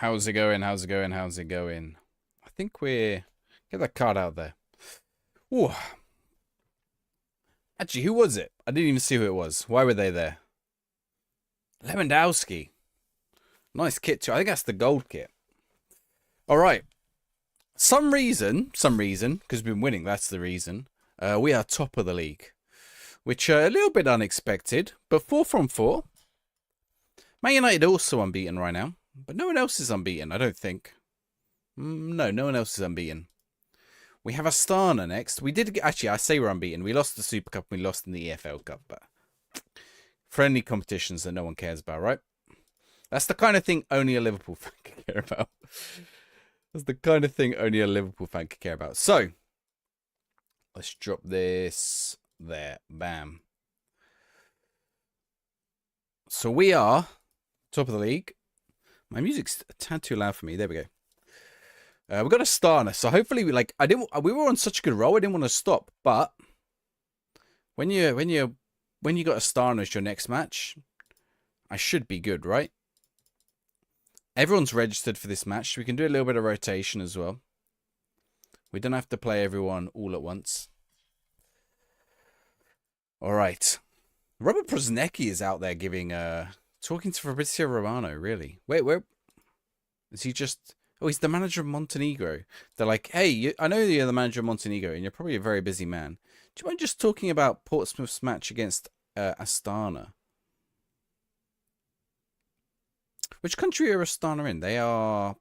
How's it going? How's it going? How's it going? I think we're... Get that card out there. Ooh. Actually, who was it? I didn't even see who it was. Why were they there? Lewandowski. Nice kit too. I think that's the gold kit. All right. Some reason, because we've been winning, that's the reason. We are top of the league. Which a little bit unexpected, but 4 from 4. Man United also unbeaten right now. But no one else is unbeaten, I don't think. No one else is unbeaten. We have Astana next. We did... Actually, I say we're unbeaten. We lost the Super Cup and we lost in the EFL Cup. But friendly competitions that no one cares about, right? That's the kind of thing only a Liverpool fan can care about. That's the kind of thing only a Liverpool fan can care about. So, let's drop this there. Bam. So we are top of the league. My music's a tad too loud for me. There we go. We've got Astana, so hopefully we were on such a good roll. I didn't want to stop, but when you got Astana as your next match, I should be good, right? Everyone's registered for this match. We can do a little bit of rotation as well. We don't have to play everyone all at once. All right. Robert Prosnecki is out there giving talking to Fabrizio Romano, really. Wait, where is he? Just... Oh, he's the manager of Montenegro. They're like, hey, I know you're the manager of Montenegro and you're probably a very busy man. Do you mind just talking about Portsmouth's match against Astana? Which country are Astana in? They are...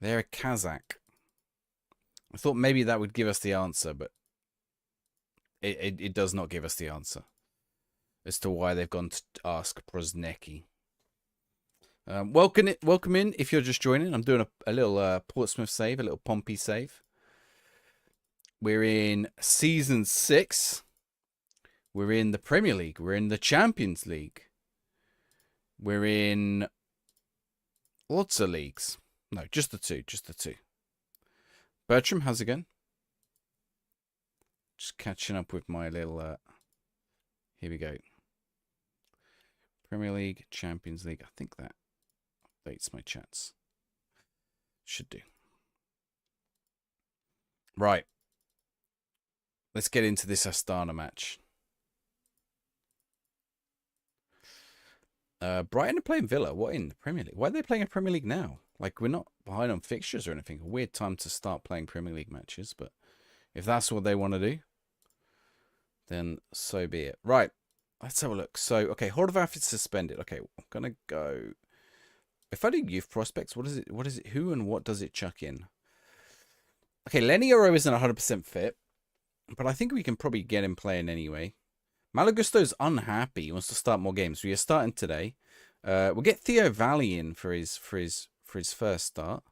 They're a Kazakh. I thought maybe that would give us the answer, but it does not give us the answer as to why they've gone to ask Prosnecki. Welcome in if you're just joining. I'm doing a little Portsmouth save, a little Pompey save. We're in Season 6. We're in the Premier League. We're in the Champions League. We're in lots of leagues. No, just the two. Just the two. Bertram, how's it going? Just catching up with my little... Here we go. Premier League, Champions League. I think that updates my chats. Should do. Right. Let's get into this Astana match. Brighton are playing Villa. What in the Premier League? Why are they playing a Premier League now? Like, we're not behind on fixtures or anything. A weird time to start playing Premier League matches, but if that's what they want to do, then so be it. Right. Let's have a look. So, okay, Horvath is suspended. Okay, I'm going to go... If I do youth prospects, what is it? Who and what does it chuck in? Okay, Lenny Oro isn't 100% fit, but I think we can probably get him playing anyway. Malagusto's unhappy. He wants to start more games. We are starting today. We'll get Theo Valley in for his first start.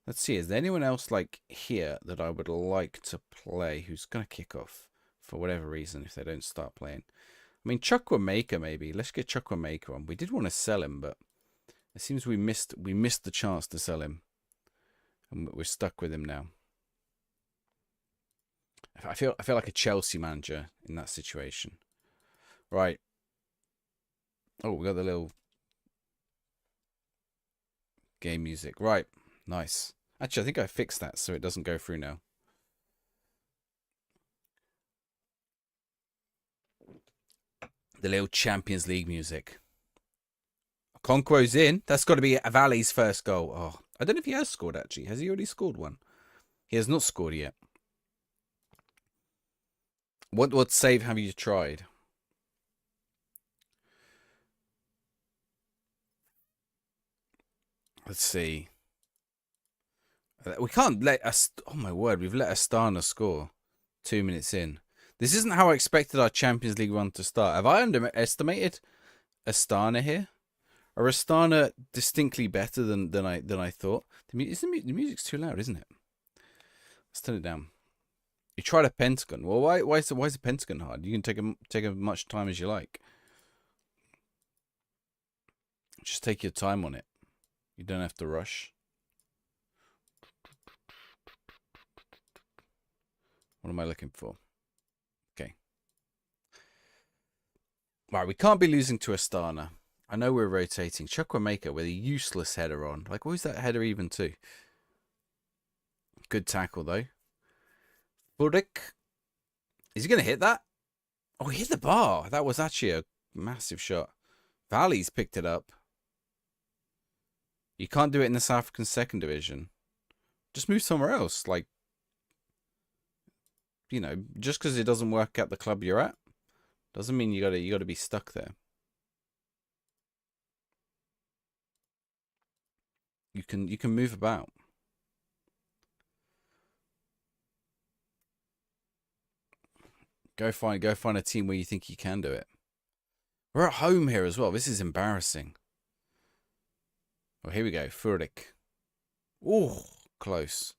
Let's see. Is there anyone else like here that I would like to play who's going to kick off for whatever reason if they don't start playing? I mean, Chukwuemeka maybe. Let's get Chukwuemeka on. We did want to sell him, but it seems we missed the chance to sell him, and we're stuck with him now. I feel like a Chelsea manager in that situation. Right. Oh, we got the little game music. Right. Nice. Actually, I think I fixed that so it doesn't go through now. The little Champions League music. Conquo's in. That's got to be Valley's first goal. Oh, I don't know if he has scored, actually. Has he already scored one? He has not scored yet. What save have you tried? Let's see. We can't let us... Oh, my word. We've let Astana score 2 minutes in. This isn't how I expected our Champions League run to start. Have I underestimated Astana here? Are Astana distinctly better than I thought? The music's too loud, isn't it? Let's turn it down. You tried a pentagon. Well, why is the pentagon hard? You can take as much time as you like. Just take your time on it. You don't have to rush. What am I looking for? Okay. Right, we can't be losing to Astana. I know we're rotating. Chukwuemeka with a useless header on. Like, what was that header even to? Good tackle, though. Budik. Is he going to hit that? Oh, he hit the bar. That was actually a massive shot. Valley's picked it up. You can't do it in the South African second division. Just move somewhere else. Like, you know, just because it doesn't work at the club you're at, doesn't mean you gotta be stuck there. You can move about. Go find a team where you think you can do it. We're at home here as well. This is embarrassing. Oh, here we go. Furdik. Oh, close.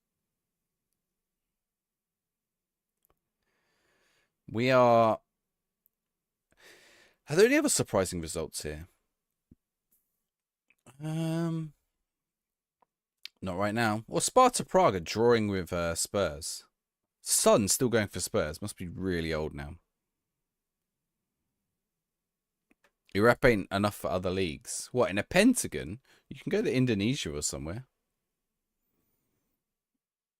We are... Are there any other surprising results here? Not right now. Well, Sparta Prague are drawing with Spurs. Sun's still going for Spurs. Must be really old now. Europe ain't enough for other leagues. What, in a pentagon? You can go to Indonesia or somewhere.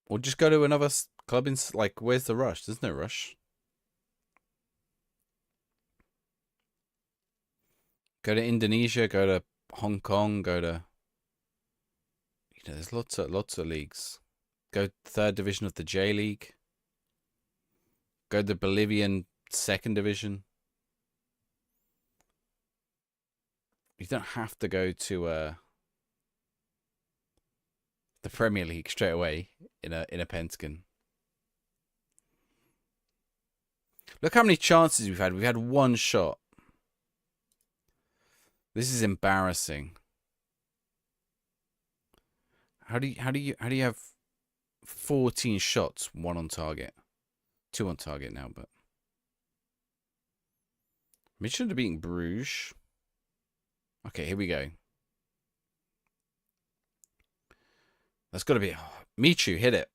Or just go to another club in... Like, where's the rush? There's no rush. Go to Indonesia, go to Hong Kong, go to... You know, there's lots of leagues. Go third division of the J League. Go to the Bolivian second division. You don't have to go to the Premier League straight away in a pentagon. Look how many chances we've had. We've had one shot. This is embarrassing. How do you have 14 shots, 1 on target? 2 on target now, but we should have beaten Bruges. Okay, here we go. That's got to be... Oh, Michu, hit it.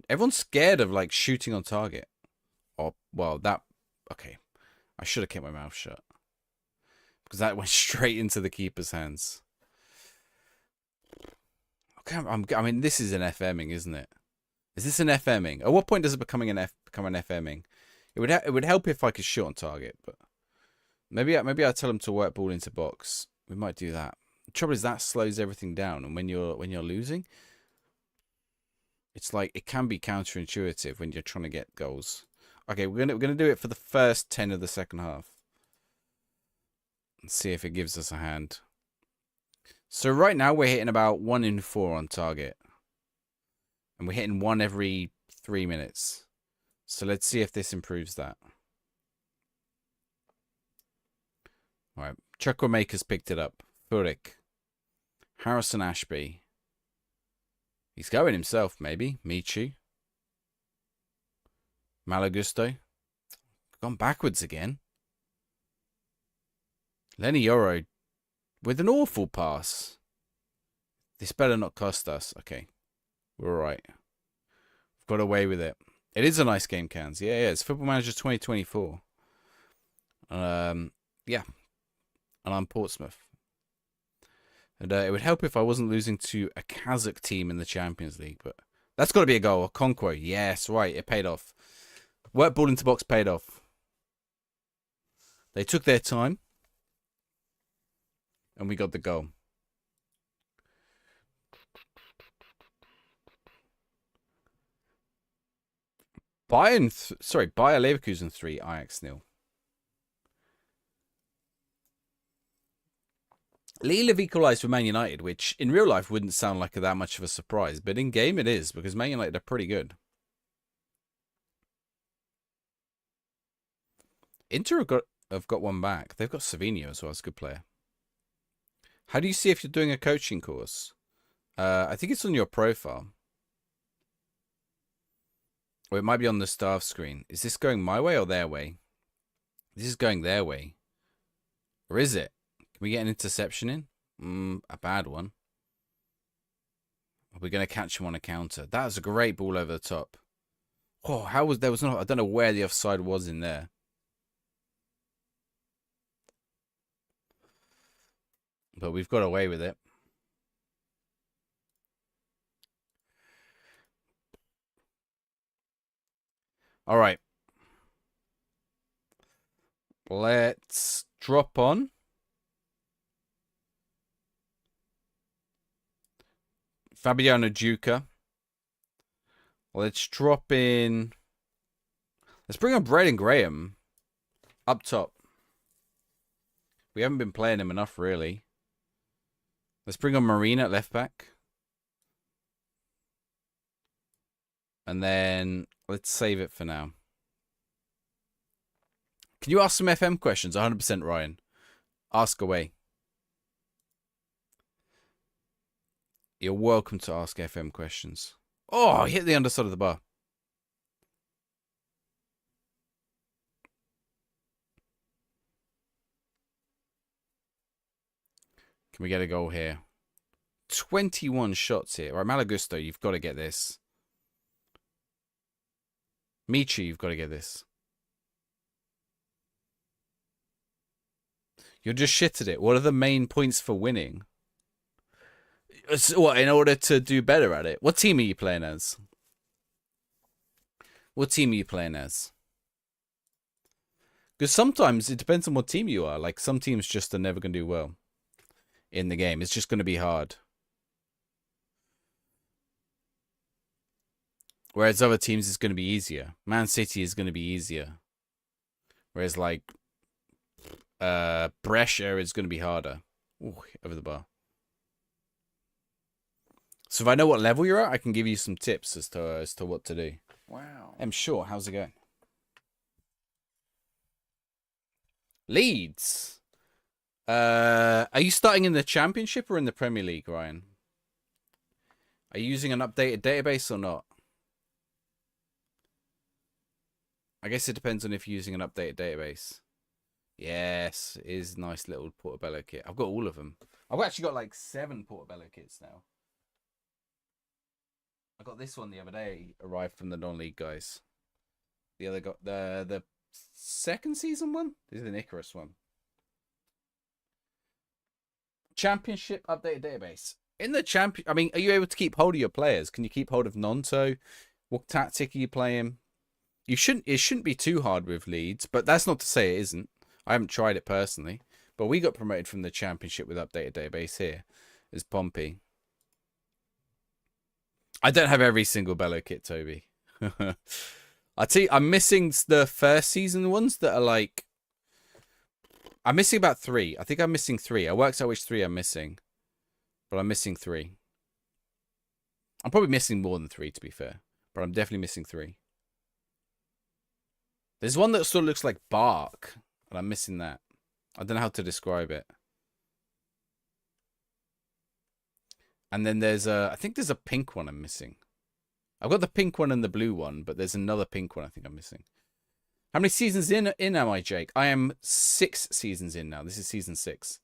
Everyone's scared of, like, shooting on target. Oh, well, that... Okay. I should have kept my mouth shut. Because that went straight into the keeper's hands. Okay, I mean, this is an FMing, isn't it? Is this an FMing? At what point does it become an FMing? It would help if I could shoot on target, but... Maybe I tell him to work ball into box. We might do that. The trouble is that slows everything down, and when you're losing, it's like it can be counterintuitive when you're trying to get goals. Okay, we're gonna do it for the first 10 of the second half. And see if it gives us a hand. So right now we're hitting about 1 in 4 on target, and we're hitting 1 every 3 minutes. So let's see if this improves that. All right, Chukwuemeka's picked it up. Furik. Harrison Ashby. He's going himself, maybe. Michu. Malagusto. Gone backwards again. Lenny Yoro with an awful pass. This better not cost us. Okay, we're all right. We've got away with it. It is a nice game, Cans. Yeah, it's Football Manager 2024. Yeah. And I'm Portsmouth. And it would help if I wasn't losing to a Kazakh team in the Champions League, but that's got to be a goal. Okonkwo, yes, right, it paid off. Work ball into box paid off. They took their time, and we got the goal. Bayer Leverkusen 3, Ajax 0. Lille have equalised with Man United, which in real life wouldn't sound like that much of a surprise, but in game it is, because Man United are pretty good. Inter have got one back. They've got Savinho as well as a good player. How do you see if you're doing a coaching course? I think it's on your profile. Or it might be on the staff screen. Is this going my way or their way? This is going their way. Or is it? Can we get an interception in? A bad one. Are we going to catch him on a counter? That was a great ball over the top. Oh, I don't know where the offside was in there. but we've got away with it. All right. Let's drop on. Fabiano Duca. Let's drop in. Let's bring on Braden Graham up top. We haven't been playing him enough, really. Let's bring on Marina at left back. And then let's save it for now. Can you ask some FM questions? 100% Ryan. Ask away. You're welcome to ask FM questions. Oh, I hit the underside of the bar. Can we get a goal here? 21 shots here. All right, Malagusto, you've got to get this. Michi, you've got to get this. You're just shit at it. What are the main points for winning? What, in order to do better at it? What team are you playing as? What team are you playing as? Because sometimes it depends on what team you are. Like, some teams just are never going to do well in the game. It's just going to be hard. Whereas other teams, it's going to be easier. Man City is going to be easier. Whereas, like, Brescia is going to be harder. Ooh, over the bar. So if I know what level you're at, I can give you some tips as to what to do. Wow. I'm sure. How's it going? Leeds. Are you starting in the Championship or in the Premier League, Ryan? Are you using an updated database or not? I guess it depends on if you're using an updated database. Yes, it is a nice little Portobello kit. I've got all of them. I've actually got like 7 Portobello kits now. I got this one the other day, arrived from the non-league guys. The other got the second season one. This is an Icarus one. Championship updated database. In the champion, I mean, are you able to keep hold of your players? Can you keep hold of Nonto? What tactic are you playing? You shouldn't. It shouldn't be too hard with Leeds, but that's not to say it isn't. I haven't tried it personally, but we got promoted from the Championship with updated database here. Is Pompey. I don't have every single Bello kit, Toby. I tell you, I'm missing the first season ones that are like. I'm missing about 3. I think I'm missing 3. I worked out which 3 I'm missing, but I'm missing 3. I'm probably missing more than 3 to be fair, but I'm definitely missing 3. There's one that sort of looks like bark, and I'm missing that. I don't know how to describe it. And then there's I think there's a pink one I'm missing. I've got the pink one and the blue one, but there's another pink one I think I'm missing. How many seasons in am I, Jake? I am 6 seasons in now. This is season 6.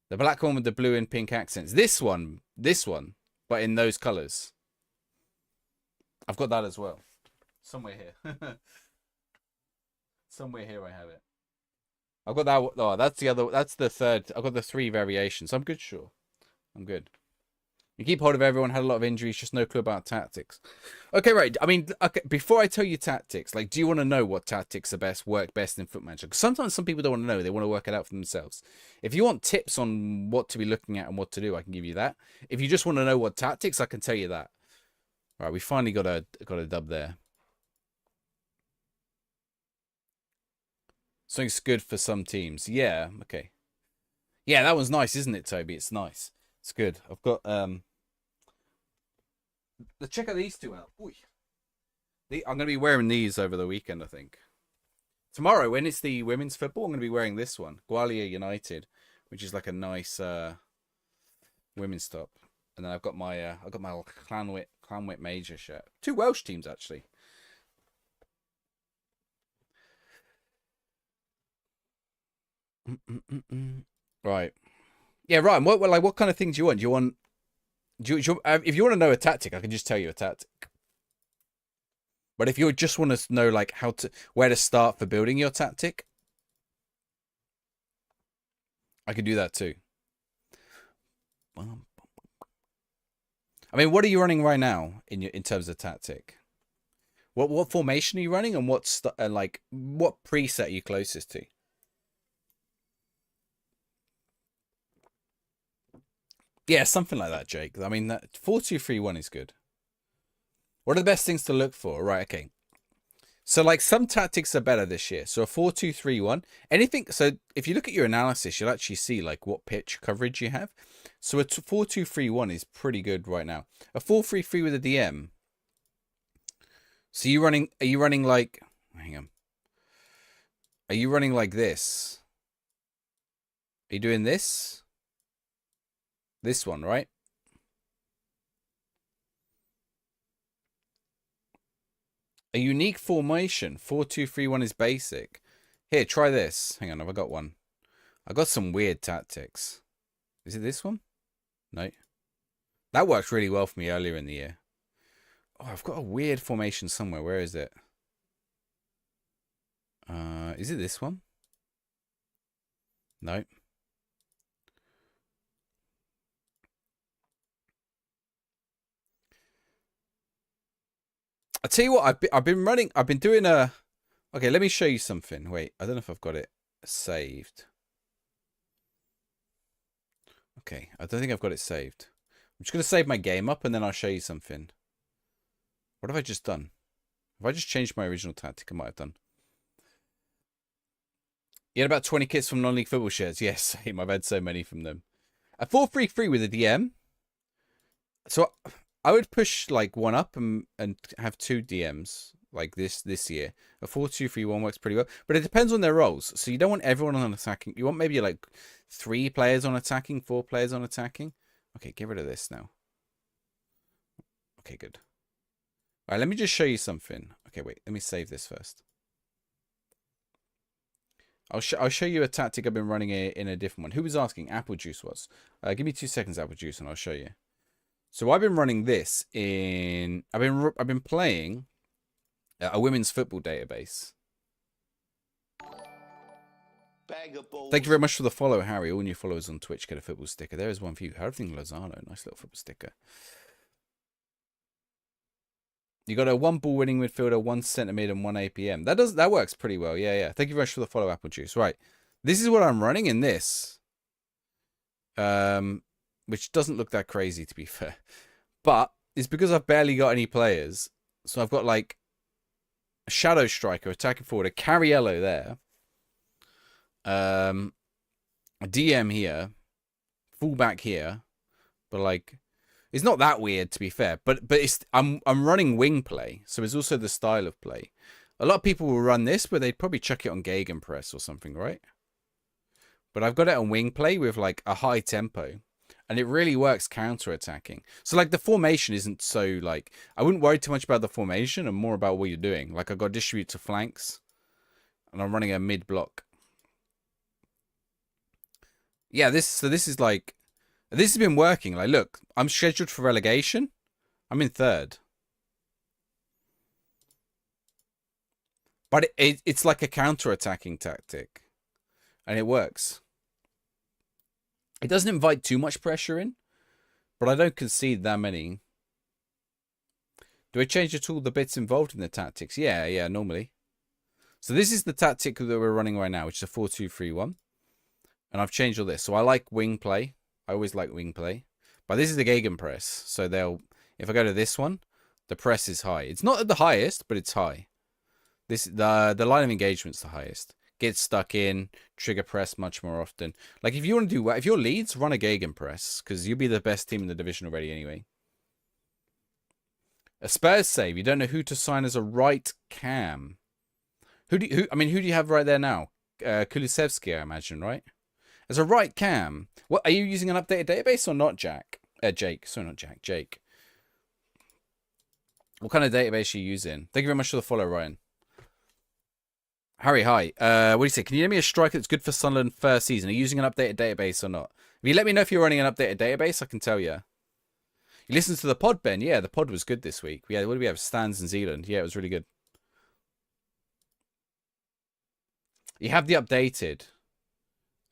The black one with the blue and pink accents. This one, but in those colours. I've got that as well. Somewhere here. Somewhere here I have it. I've got that. Oh, that's the other. That's the third. I've got the 3 variations. I'm good, sure. I'm good. You keep hold of everyone, had a lot of injuries, just no clue about tactics. Okay, right. I mean, okay, before I tell you tactics, like, do you want to know what tactics are work best in Foot Manager? Because sometimes some people don't want to know. They want to work it out for themselves. If you want tips on what to be looking at and what to do, I can give you that. If you just want to know what tactics, I can tell you that. All right, we finally got a dub there. Something's good for some teams. Yeah, okay. Yeah, that one's nice, isn't it, Toby? It's nice. It's good. I've got let's check out these 2 out. I'm going to be wearing these over the weekend, I think. Tomorrow, when it's the women's football, I'm going to be wearing this one, Gwalia United, which is like a nice women's top. And then I've got my Clanwit Major shirt. 2 Welsh teams actually. Right. Yeah, Ryan. What kind of things do you want? Do you want? If you want to know a tactic, I can just tell you a tactic. But if you just want to know like where to start for building your tactic, I could do that too. I mean, what are you running right now in terms of tactic? What formation are you running, and what preset are you closest to? Yeah, something like that, Jake. I mean, that 4-2-3-1 is good. What are the best things to look for? Right, okay. So, like, some tactics are better this year. So, a 4-2-3-1, anything. So, if you look at your analysis, you'll actually see, like, what pitch coverage you have. So, a 4-2-3-1 is pretty good right now. A 4-3-3 with a DM. So, are you running like, hang on. Are you running like this? Are you doing this? This one, right? A unique formation. 4-2-3-1 is basic. Here, try this. Hang on, have I got one? I got some weird tactics. Is it this one? No. That worked really well for me earlier in the year. Oh, I've got a weird formation somewhere. Where is it? Is it this one? No. I tell you what, I've been doing a. Okay, let me show you something. Wait, I don't know if I've got it saved. Okay, I don't think I've got it saved. I'm just gonna save my game up and then I'll show you something. What have I just done? Have I just changed my original tactic? I might have done. You had about 20 kits from non-league football shares. Yes, same. I've had so many from them. A 4-3-3 with a DM. So I would push like one up and have 2 DMs like this year. A 4-2-3-1 works pretty well, but it depends on their roles. So you don't want everyone on attacking. You want maybe like 3 players on attacking, 4 players on attacking. Okay, get rid of this now. Okay, good. All right, let me just show you something. Okay, wait. Let me save this first. I'll show you a tactic I've been running in a different one. Who was asking? Apple Juice was. Give me 2 seconds, Apple Juice, and I'll show you. So I've been running this in. I've been playing a women's football database. Thank you very much for the follow, Harry. All new followers on Twitch get a football sticker. There is one for you. Hurricane Lozano, nice little football sticker. You got a 1 ball winning midfielder, 1 centre mid, and 1 APM. That works pretty well. Yeah. Thank you very much for the follow, Apple Juice. Right, this is what I'm running in this. Which doesn't look that crazy to be fair, but it's because I've barely got any players. So I've got like a shadow striker attacking forward, a Cariello there, a DM here, fullback here, but like. It's not that weird to be fair, but I'm running wing play, so it's also the style of play. A lot of people will run this, but they'd probably chuck it on Gegenpress or something, right? But I've got it on wing play with like a high tempo, and it really works counter-attacking. So like the formation isn't so like I wouldn't worry too much about the formation and more about what you're doing. Like I've got to distribute to flanks, and I'm running a mid block. Yeah, this is like. This has been working. Like, look, I'm scheduled for relegation. I'm in 3rd. But it's like a counter-attacking tactic. And it works. It doesn't invite too much pressure in. But I don't concede that many. Do I change at all the bits involved in the tactics? Yeah, normally. So this is the tactic that we're running right now, which is a 4-2-3-1. And I've changed all this. So I like wing play. I always like wing play. But this is the Gegenpress. So if I go to this one, the press is high. It's not at the highest, but it's high. The line of engagement's the highest. Get stuck in, trigger press much more often. Like if you want to do if you're Leeds, run a Gegenpress, because you'll be the best team in the division already anyway. A Spurs save. You don't know who to sign as a right cam. Who do you have right there now? Kulusevski, I imagine, right? As a right cam. What are you using an updated database or not, Jack? Jake. Sorry, not Jack. Jake. What kind of database are you using? Thank you very much for the follow, Ryan. Harry, hi. What do you say? Can you give me a striker that's good for Sunderland first season? Are you using an updated database or not? If you let me know if you're running an updated database, I can tell you. You listened to the pod, Ben? Yeah, the pod was good this week. What do we have? Stans in Zealand. Yeah, it was really good. You have the updated.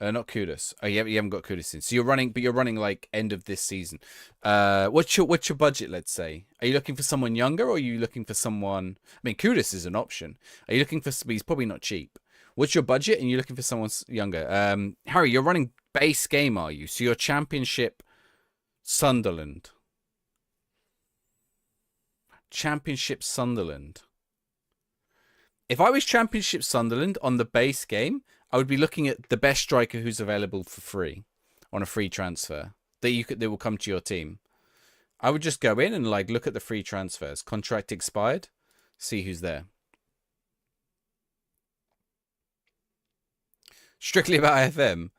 Not Kudus. Oh, you haven't got Kudus in. So you're running like end of this season. What's your budget? Let's say. Are you looking for someone younger, or are you looking for someone? I mean, Kudus is an option. Are you looking for? He's probably not cheap. What's your budget? And you're looking for someone younger. Harry, you're running base game, are you? So your Championship Sunderland. Championship Sunderland. If I was Championship Sunderland on the base game, I would be looking at the best striker who's available for free on a free transfer that will come to your team. I would just go in and like look at the free transfers, contract expired, see who's there. Strictly about FM.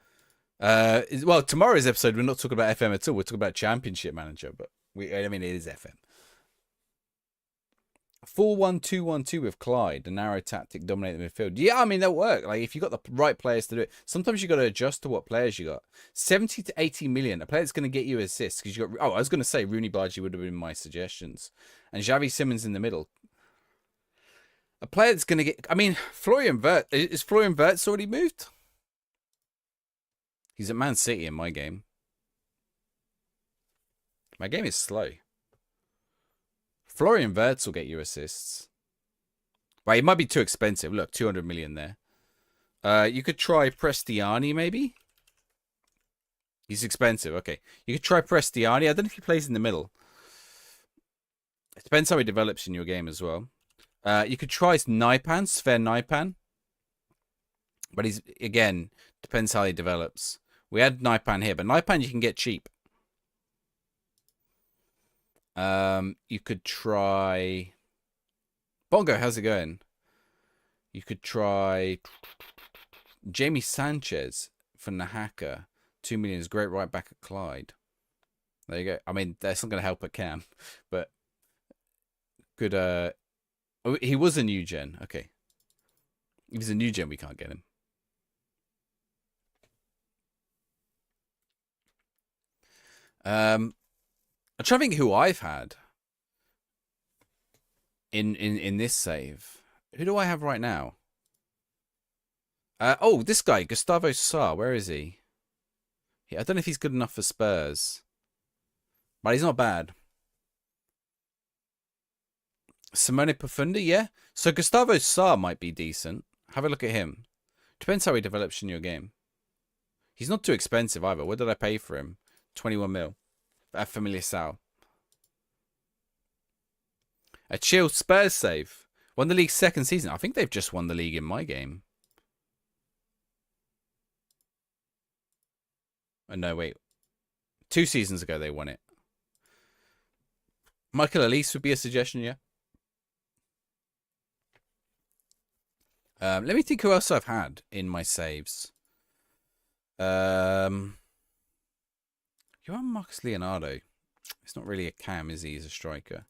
Well, tomorrow's episode we're not talking about FM at all. We're talking about Championship Manager, but I mean it is FM. 4-1-2-1-2 with Clyde, the narrow tactic dominate the midfield. Yeah, I mean, that'll work. Like, if you got the right players to do it, sometimes you got to adjust to what players you got. 70 to 80 million, a player that's going to get you assists. Because you got, I was going to say Rooney Bargy would have been my suggestions. And Xavi Simons in the middle. A player that's going to get, I mean, Florian Wirtz, is Florian Wirtz already moved? He's at Man City in my game. My game is slow. Florian Wirtz will get you assists. Right, it might be too expensive. Look, 200 million there. You could try Prestiani, maybe? He's expensive. Okay. You could try Prestiani. I don't know if he plays in the middle. It depends how he develops in your game as well. You could try Naipan, Sven Naipan. But he's, again, depends how he develops. We had Naipan here, but Naipan you can get cheap. You could try Bongo. How's it going? You could try Jamie Sanchez for Nahaka. 2 million is great right back at Clyde. There you go. I mean, that's not going to help at Cam, but good. Oh, he was a new gen. Okay, if he's a new gen, we can't get him. I'm trying to think who I've had in this save. Who do I have right now? Oh, this guy, Gustavo Sarr. Where is he? I don't know if he's good enough for Spurs, but he's not bad. Simone Profunda, yeah. So Gustavo Sarr might be decent. Have a look at him. Depends how he develops in your game. He's not too expensive either. What did I pay for him? 21 mil. Familiar Sal. A chill Spurs save. Won the league second season. I think they've just won the league in my game. Oh, no, wait. 2 seasons ago they won it. Michael Elise would be a suggestion, yeah. Let me think who else I've had in my saves. Johan Marcus Leonardo. It's not really a cam, is he? He's a striker.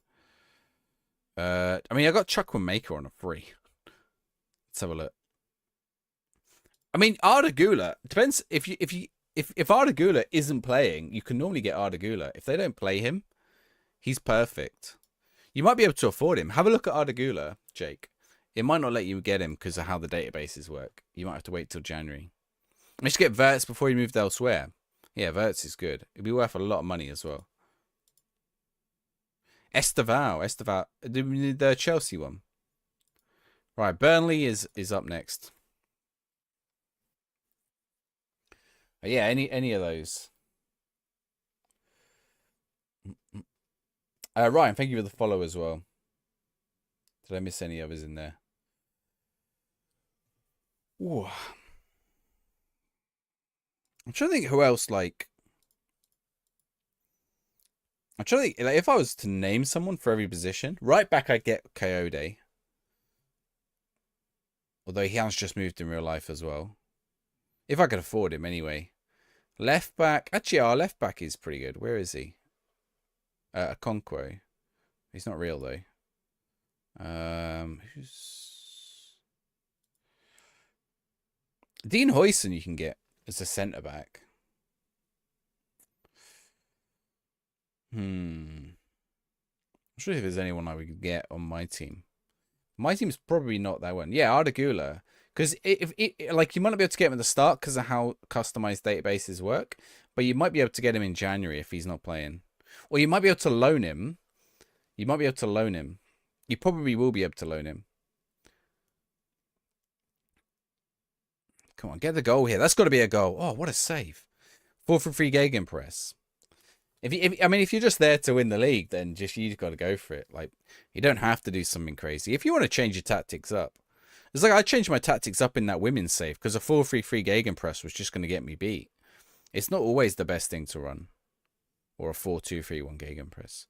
I mean, I got Chukwuemeka Maker on a free. Let's have a look. I mean, Arda Güler depends if Arda Güler isn't playing, you can normally get Arda Güler. If they don't play him, he's perfect. You might be able to afford him. Have a look at Arda Güler, Jake. It might not let you get him because of how the databases work. You might have to wait till January. You should get Wirtz before you moved elsewhere. Yeah, Wirtz is good. It'd be worth a lot of money as well. Esteval, the Chelsea one. Right, Burnley is up next. Yeah, any of those. Ryan, thank you for the follow as well. Did I miss any others in there? Ooh. I'm trying to think who else, like... I'm trying to think, like, if I was to name someone for every position, right back I'd get Coyote. Although he has just moved in real life as well. If I could afford him anyway. Left back, actually our left back is pretty good. Where is he? Okonkwo. He's not real though. Who's... Dean Huijsen you can get as a centre back. I'm sure if there's anyone I would get on my team. My team's probably not that one. Yeah, Arda Güler. Because like you might not be able to get him at the start because of how customized databases work, but you might be able to get him in January if he's not playing, or you might be able to loan him. You might be able to loan him. You probably will be able to loan him. Come on, get the goal here. That's got to be a goal. Oh, what a save! 4-for-3 gegenpress. If you're just there to win the league, then you've got to go for it. Like, you don't have to do something crazy. If you want to change your tactics up, it's like I changed my tactics up in that women's save because a 4-3-3 gegenpress was just going to get me beat. It's not always the best thing to run, or a 4-2-3-1 gegenpress.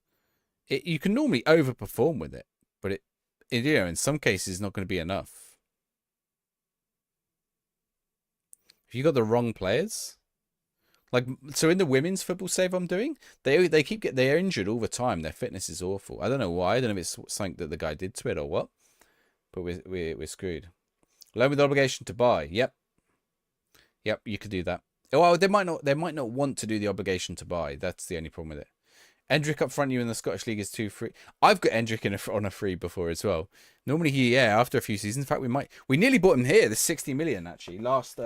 You can normally overperform with it, but in some cases, it's not going to be enough. If you got the wrong players. Like, so in the women's football save I'm doing, they're injured all the time. Their fitness is awful. I don't know why. I don't know if it's something that the guy did to it or what. But we're screwed. Loan with obligation to buy. Yep, you could do that. Well, they might not want to do the obligation to buy. That's the only problem with it. Endrick up front you in the Scottish League is 2 free. I've got Endrick on a free before as well. Normally after a few seasons. In fact, we nearly bought him here. The 60 million actually last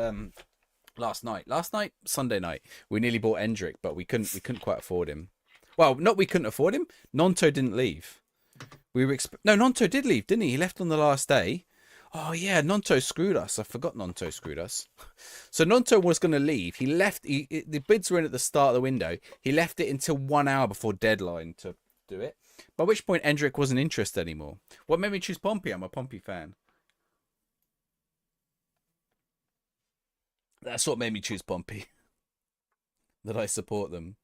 night, Sunday night, we nearly bought Endrick, but we couldn't quite afford him. Well, not we couldn't afford him. Nonto didn't leave. No, Nonto did leave, didn't he? He left on the last day. Oh yeah, Nonto screwed us. I forgot Nonto screwed us. So Nonto was going to leave. He left. The bids were in at the start of the window. He left it until 1 hour before deadline to do it. By which point Endrick wasn't interested anymore. What made me choose Pompey? I'm a Pompey fan. That's what made me choose Pompey. That I support them.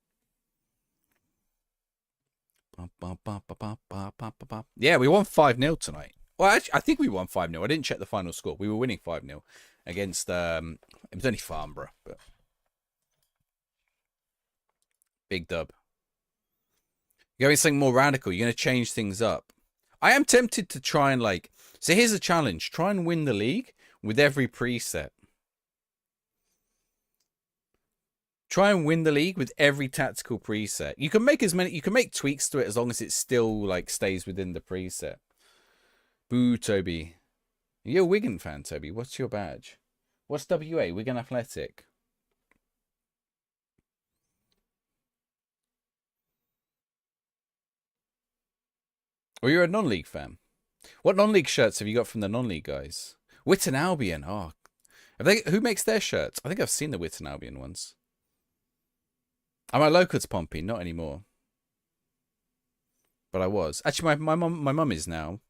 Yeah, we won 5-0 tonight. Well, actually, I think we won 5-0. I didn't check the final score. We were winning 5-0 against, it was only Farnborough, but big dub. You're going something more radical. You're going to change things up. I am tempted to try and so here's a challenge. Try and win the league with every preset. Try and win the league with every tactical preset. You can make tweaks to it as long as it still stays within the preset. Boo, Toby. You're a Wigan fan, Toby. What's your badge? What's WA? Wigan Athletic. Or you're a non-league fan. What non-league shirts have you got from the non-league guys? Witten Albion. Oh, who makes their shirts? I think I've seen the Witten Albion ones. I'm a local to Pompey, not anymore. But I was. Actually, my mum is now.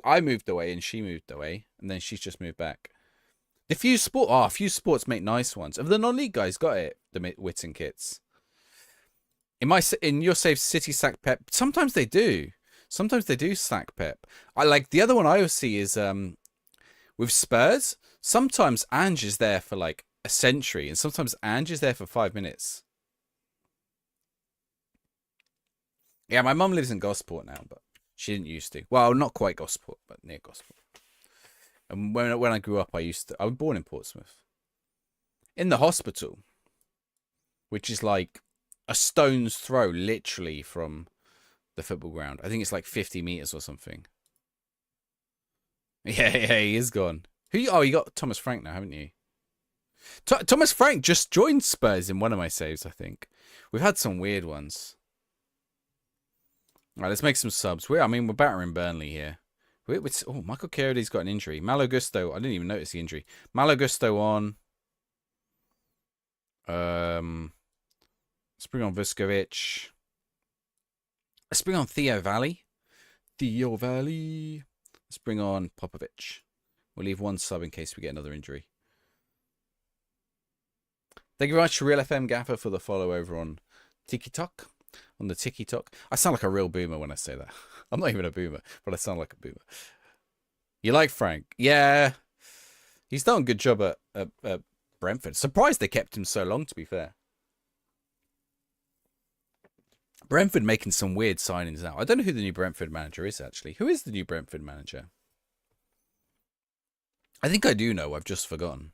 I moved away and she moved away, and then she's just moved back. The Fuse Sports make nice ones. Have the non-league guys got it? The Witten kits. In your save City sack Pep. Sometimes they do. Sometimes they do sack Pep. I like the other one I always see is with Spurs. Sometimes Ange is there for a century, and sometimes Ange is there for 5 minutes. Yeah, my mum lives in Gosport now, but she didn't used to. Well, not quite Gosport, but near Gosport. And when I grew up, I was born in Portsmouth. In the hospital, which is a stone's throw, literally, from the football ground. I think it's 50 meters or something. Yeah, he is gone. You got Thomas Frank now, haven't you? Thomas Frank just joined Spurs in one of my saves, I think. We've had some weird ones. All right, let's make some subs. We're battering Burnley here. Michael Carey's got an injury. Malo Gusto, I didn't even notice the injury. Malo Gusto on. Let's bring on Vuskovic. Let's bring on Theo Valley. Let's bring on Popovic. We'll leave one sub in case we get another injury. Thank you very much to Real FM Gaffer for the follow over on TikTok. On the TikTok. I sound like a real boomer when I say that. I'm not even a boomer, but I sound like a boomer. You like Frank? Yeah. He's done a good job at Brentford. Surprised they kept him so long, to be fair. Brentford making some weird signings now. I don't know who the new Brentford manager is, actually. Who is the new Brentford manager? I think I do know. I've just forgotten.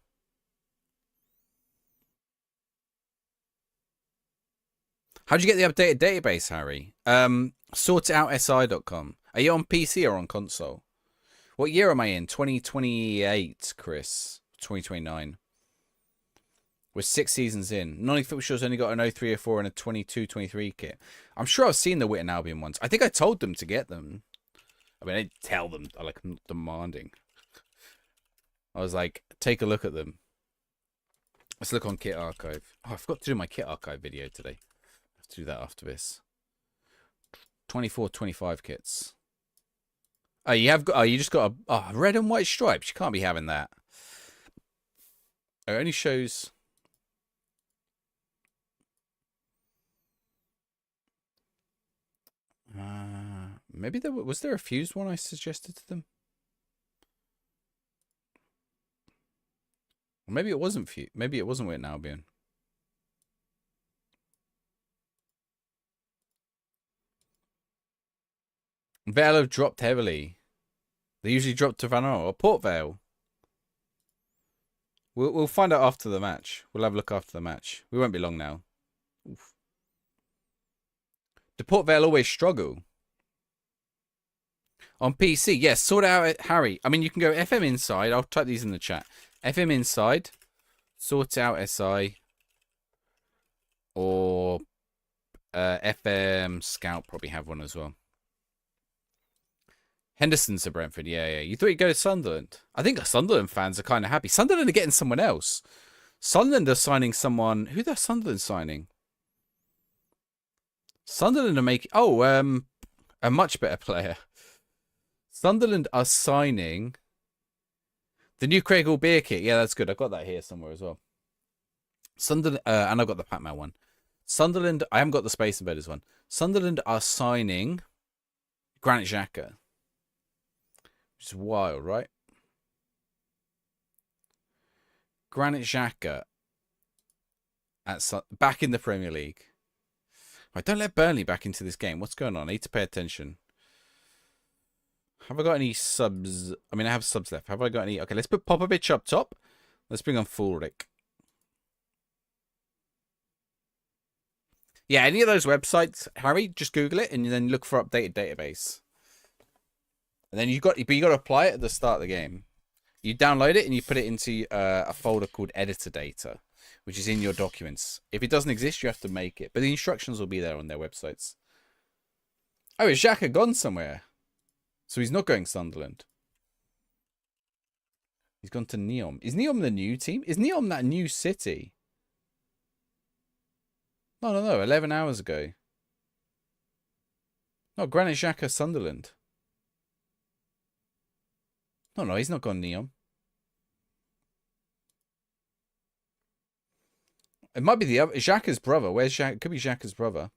How'd you get the updated database, Harry? Sortitoutsi.com. Are you on PC or on console? What year am I in? 2028, Chris. 2029. We're 6 seasons in. Non-official's only got an 0304 and a 22-23 kit. I'm sure I've seen the Witten Albion ones. I think I told them to get them. I mean, I didn't tell them. I'm not demanding. I was like, take a look at them. Let's look on Kit Archive. Oh, I forgot to do my Kit Archive video today. I have to do that after this. 24, 25 kits. Oh, you have got. Oh, you just got a red and white stripes. You can't be having that. It only shows. Maybe there was there a fused one I suggested to them. Or maybe it wasn't fused. Maybe it wasn't Witten Albion. Vale have dropped heavily. They usually drop to Van or Port Vale. We'll find out after the match. We'll have a look after the match. We won't be long now. Oof. Do Port Vale always struggle? On PC, yes. Sort out Harry. I mean, you can go FM Inside. I'll type these in the chat. FM Inside. Sort out SI. Or FM Scout probably have one as well. Henderson's to Brentford. Yeah. You thought you'd go to Sunderland. I think Sunderland fans are kind of happy. Sunderland are getting someone else. Sunderland are signing someone. Who they're Sunderland signing? Sunderland are making... Oh, a much better player. Sunderland are signing the new Craig Hall beer kit. Yeah, that's good. I've got that here somewhere as well. Sunderland, and I've got the Pac-Man one. Sunderland, I haven't got the Space Invaders one. Sunderland are signing Granit Xhaka. Which is wild, right? Granit Xhaka back in the Premier League. Right, don't let Burnley back into this game. What's going on? I need to pay attention. Have I got any subs? I mean, I have subs left. Have I got any? Okay, let's put Popovich up top. Let's bring on Fulrick. Yeah, any of those websites, Harry, just Google it and then look for updated database. And then you got to apply it at the start of the game. You download it and you put it into a folder called editor data, which is in your documents. If it doesn't exist, you have to make it. But the instructions will be there on their websites. Oh, is Xhaka gone somewhere? So he's not going Sunderland. He's gone to Neom. Is Neom the new team? Is Neom that new city? No. 11 hours ago. No, Granit Xhaka, Sunderland. No, he's not gone Neom. It might be the other Xhaka's brother. Where's Xhaka? It could be Xhaka's brother.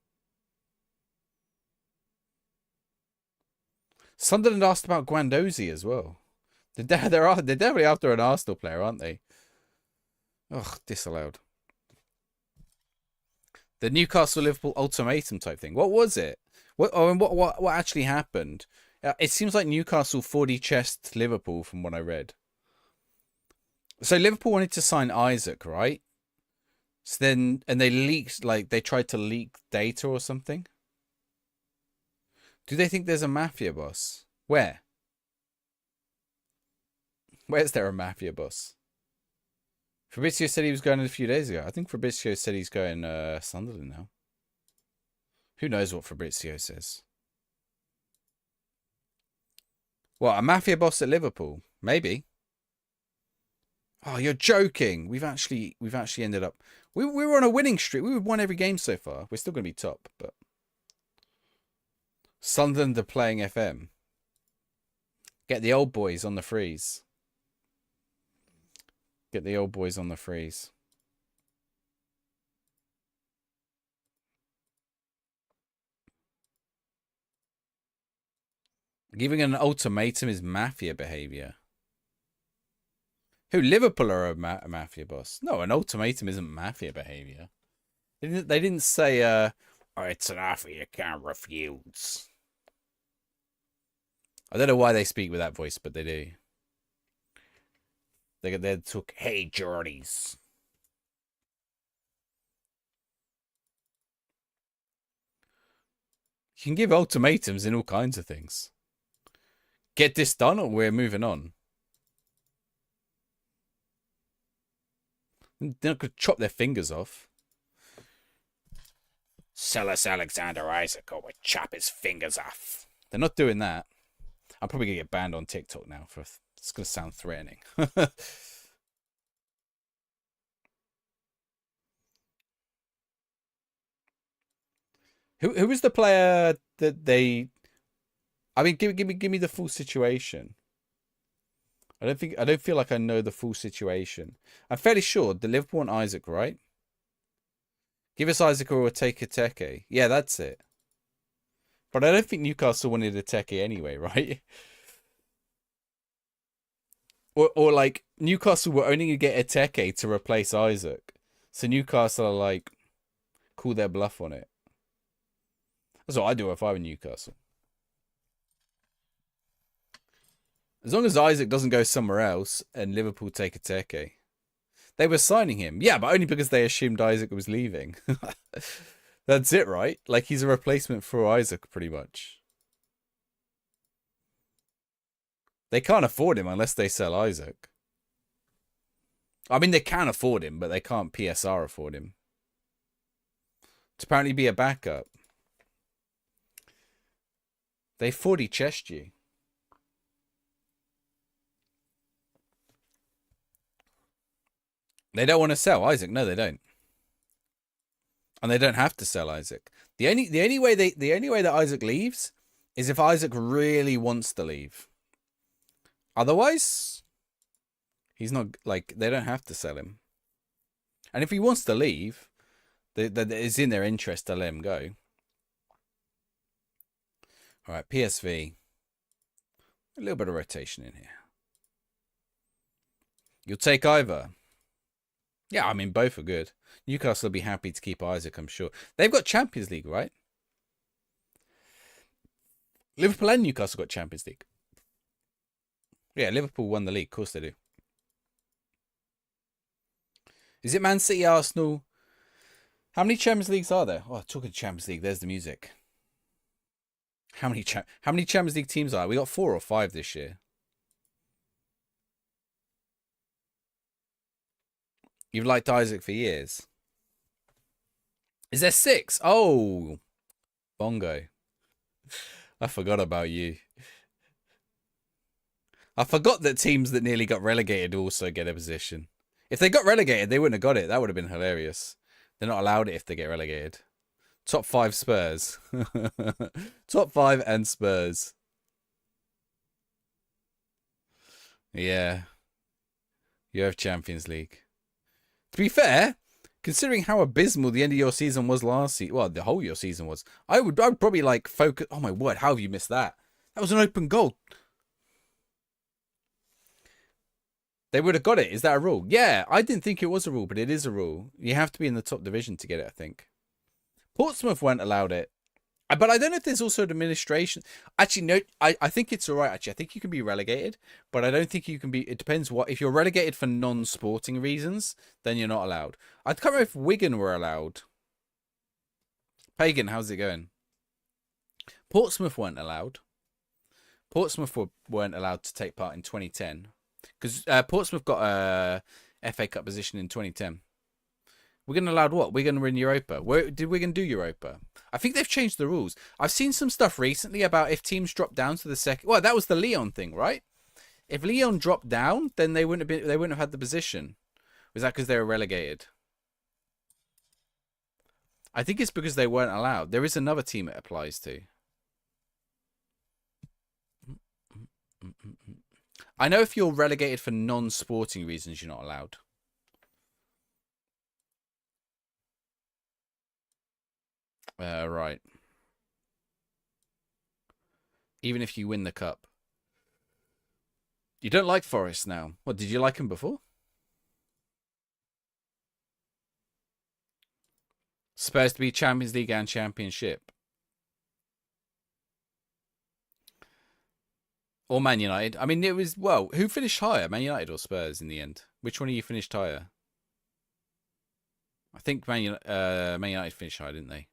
Sunderland asked about Guendouzi as well. They're definitely after an Arsenal player, aren't they? Ugh, disallowed. The Newcastle Liverpool ultimatum type thing. What was it? What actually happened? It seems like Newcastle 4D chest Liverpool from what I read. So Liverpool wanted to sign Isaac, right? So then, and they leaked, like they tried to leak data or something. Do they think there's a mafia boss? Where? Where's there a mafia boss? Fabrizio said he was going a few days ago. I think Fabrizio said he's going Sunderland now. Who knows what Fabrizio says? What, a mafia boss at Liverpool? Maybe. Oh, you're joking. We've actually ended up... We were on a winning streak. We've won every game so far. We're still going to be top, but... Sunderland are playing FM. Get the old boys on the freeze. Get the old boys on the freeze. Giving an ultimatum is mafia behavior. Who, Liverpool are a mafia boss? No, an ultimatum isn't mafia behavior. They didn't say, oh, it's an offer you can't refuse. I don't know why they speak with that voice, but they do. They took, hey, Geordies. You can give ultimatums in all kinds of things. get this done or we're moving on. They're not going to chop their fingers off. Sell us Alexander Isaac or we chop his fingers off. They're not doing that. I'm probably going to get banned on TikTok now. It's going to sound threatening. Who was the player that they... I mean, give me the full situation. I don't feel like I know the full situation. I'm fairly sure the Liverpool want Isaac, right? Give us Isaac or we'll take Ateke. Yeah, that's it. But I don't think Newcastle wanted Ateke anyway, right? Or like Newcastle were only going to get Ateke to replace Isaac. So Newcastle are like, call their bluff on it. That's what I do if I were Newcastle. As long as Isaac doesn't go somewhere else and Liverpool take Ateke. They were signing him. Yeah, but only because they assumed Isaac was leaving. That's it, right? Like, he's a replacement for Isaac, pretty much. They can't afford him unless they sell Isaac. I mean, they can afford him, but they can't PSR afford him. To apparently be a backup. They 40 chest you. They don't want to sell Isaac. No, they don't. And they don't have to sell Isaac. The only way that Isaac leaves is if Isaac really wants to leave. Otherwise, he's not, like, they don't have to sell him. And if he wants to leave, it's in their interest to let him go. All right, PSV. A little bit of rotation in here. You'll take either. Yeah, I mean, both are good. Newcastle will be happy to keep Isaac, I'm sure. They've got Champions League, right? Liverpool and Newcastle got Champions League. Yeah, Liverpool won the league. Of course they do. Is it Man City, Arsenal? How many Champions Leagues are there? Oh, talking Champions League, there's the music. How many Champions League teams are there? We got 4 or 5 this year. You've liked Isaac for years. Is there 6? Oh, bongo. I forgot about you. I forgot that teams that nearly got relegated also get a position. If they got relegated, they wouldn't have got it. That would have been hilarious. They're not allowed it if they get relegated. Top 5 Spurs. Top 5 and Spurs. Yeah. You have Champions League. To be fair, considering how abysmal the end of your season was last season, well, the whole of your season was, I would probably like focus. Oh my word, how have you missed that? That was an open goal. They would have got it. Is that a rule? Yeah, I didn't think it was a rule, but it is a rule. You have to be in the top division to get it, I think. Portsmouth weren't allowed it. But I don't know if there's also an administration. Actually, no, I think it's all right, actually. I think you can be relegated, but I don't think you can be... It depends what... If you're relegated for non-sporting reasons, then you're not allowed. I can't remember if Wigan were allowed. Pagan, how's it going? Portsmouth weren't allowed. Portsmouth weren't allowed to take part in 2010. Because Portsmouth got a FA Cup position in 2010. Wigan allowed what? Wigan were in Europa. Did Wigan do Europa? I think they've changed the rules. I've seen some stuff recently about if teams drop down to the second... Well, that was the Lyon thing, right? If Lyon dropped down, then they wouldn't have had the position. Was that because they were relegated? I think it's because they weren't allowed. There is another team it applies to. I know if you're relegated for non-sporting reasons, you're not allowed. Right. Even if you win the cup. You don't like Forest now. What, did you like him before? Supposed to be Champions League and Championship. Or Man United. I mean, it was, well, who finished higher? Man United or Spurs in the end? Which one of you finished higher? I think Man United finished higher, didn't they?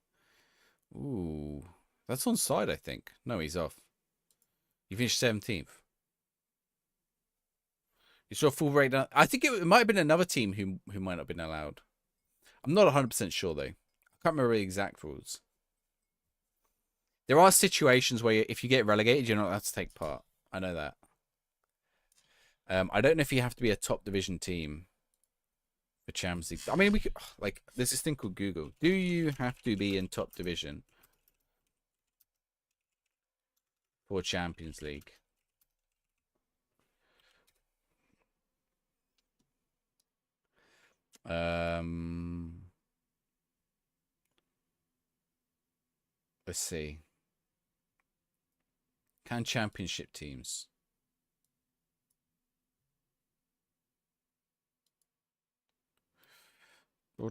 Ooh. That's onside, I think. No, he's off. You finished 17th. You saw a full breakdown. I think it might have been another team who might not have been allowed. I'm not 100% sure, though. I can't remember the exact rules. There are situations where if you get relegated, you're not allowed to take part. I know that. I don't know if you have to be a top division team for Champions League. I mean, we could, like, there's this thing called Google. Do you have to be in top division for Champions League? Let's see. Can championship teams? Oh,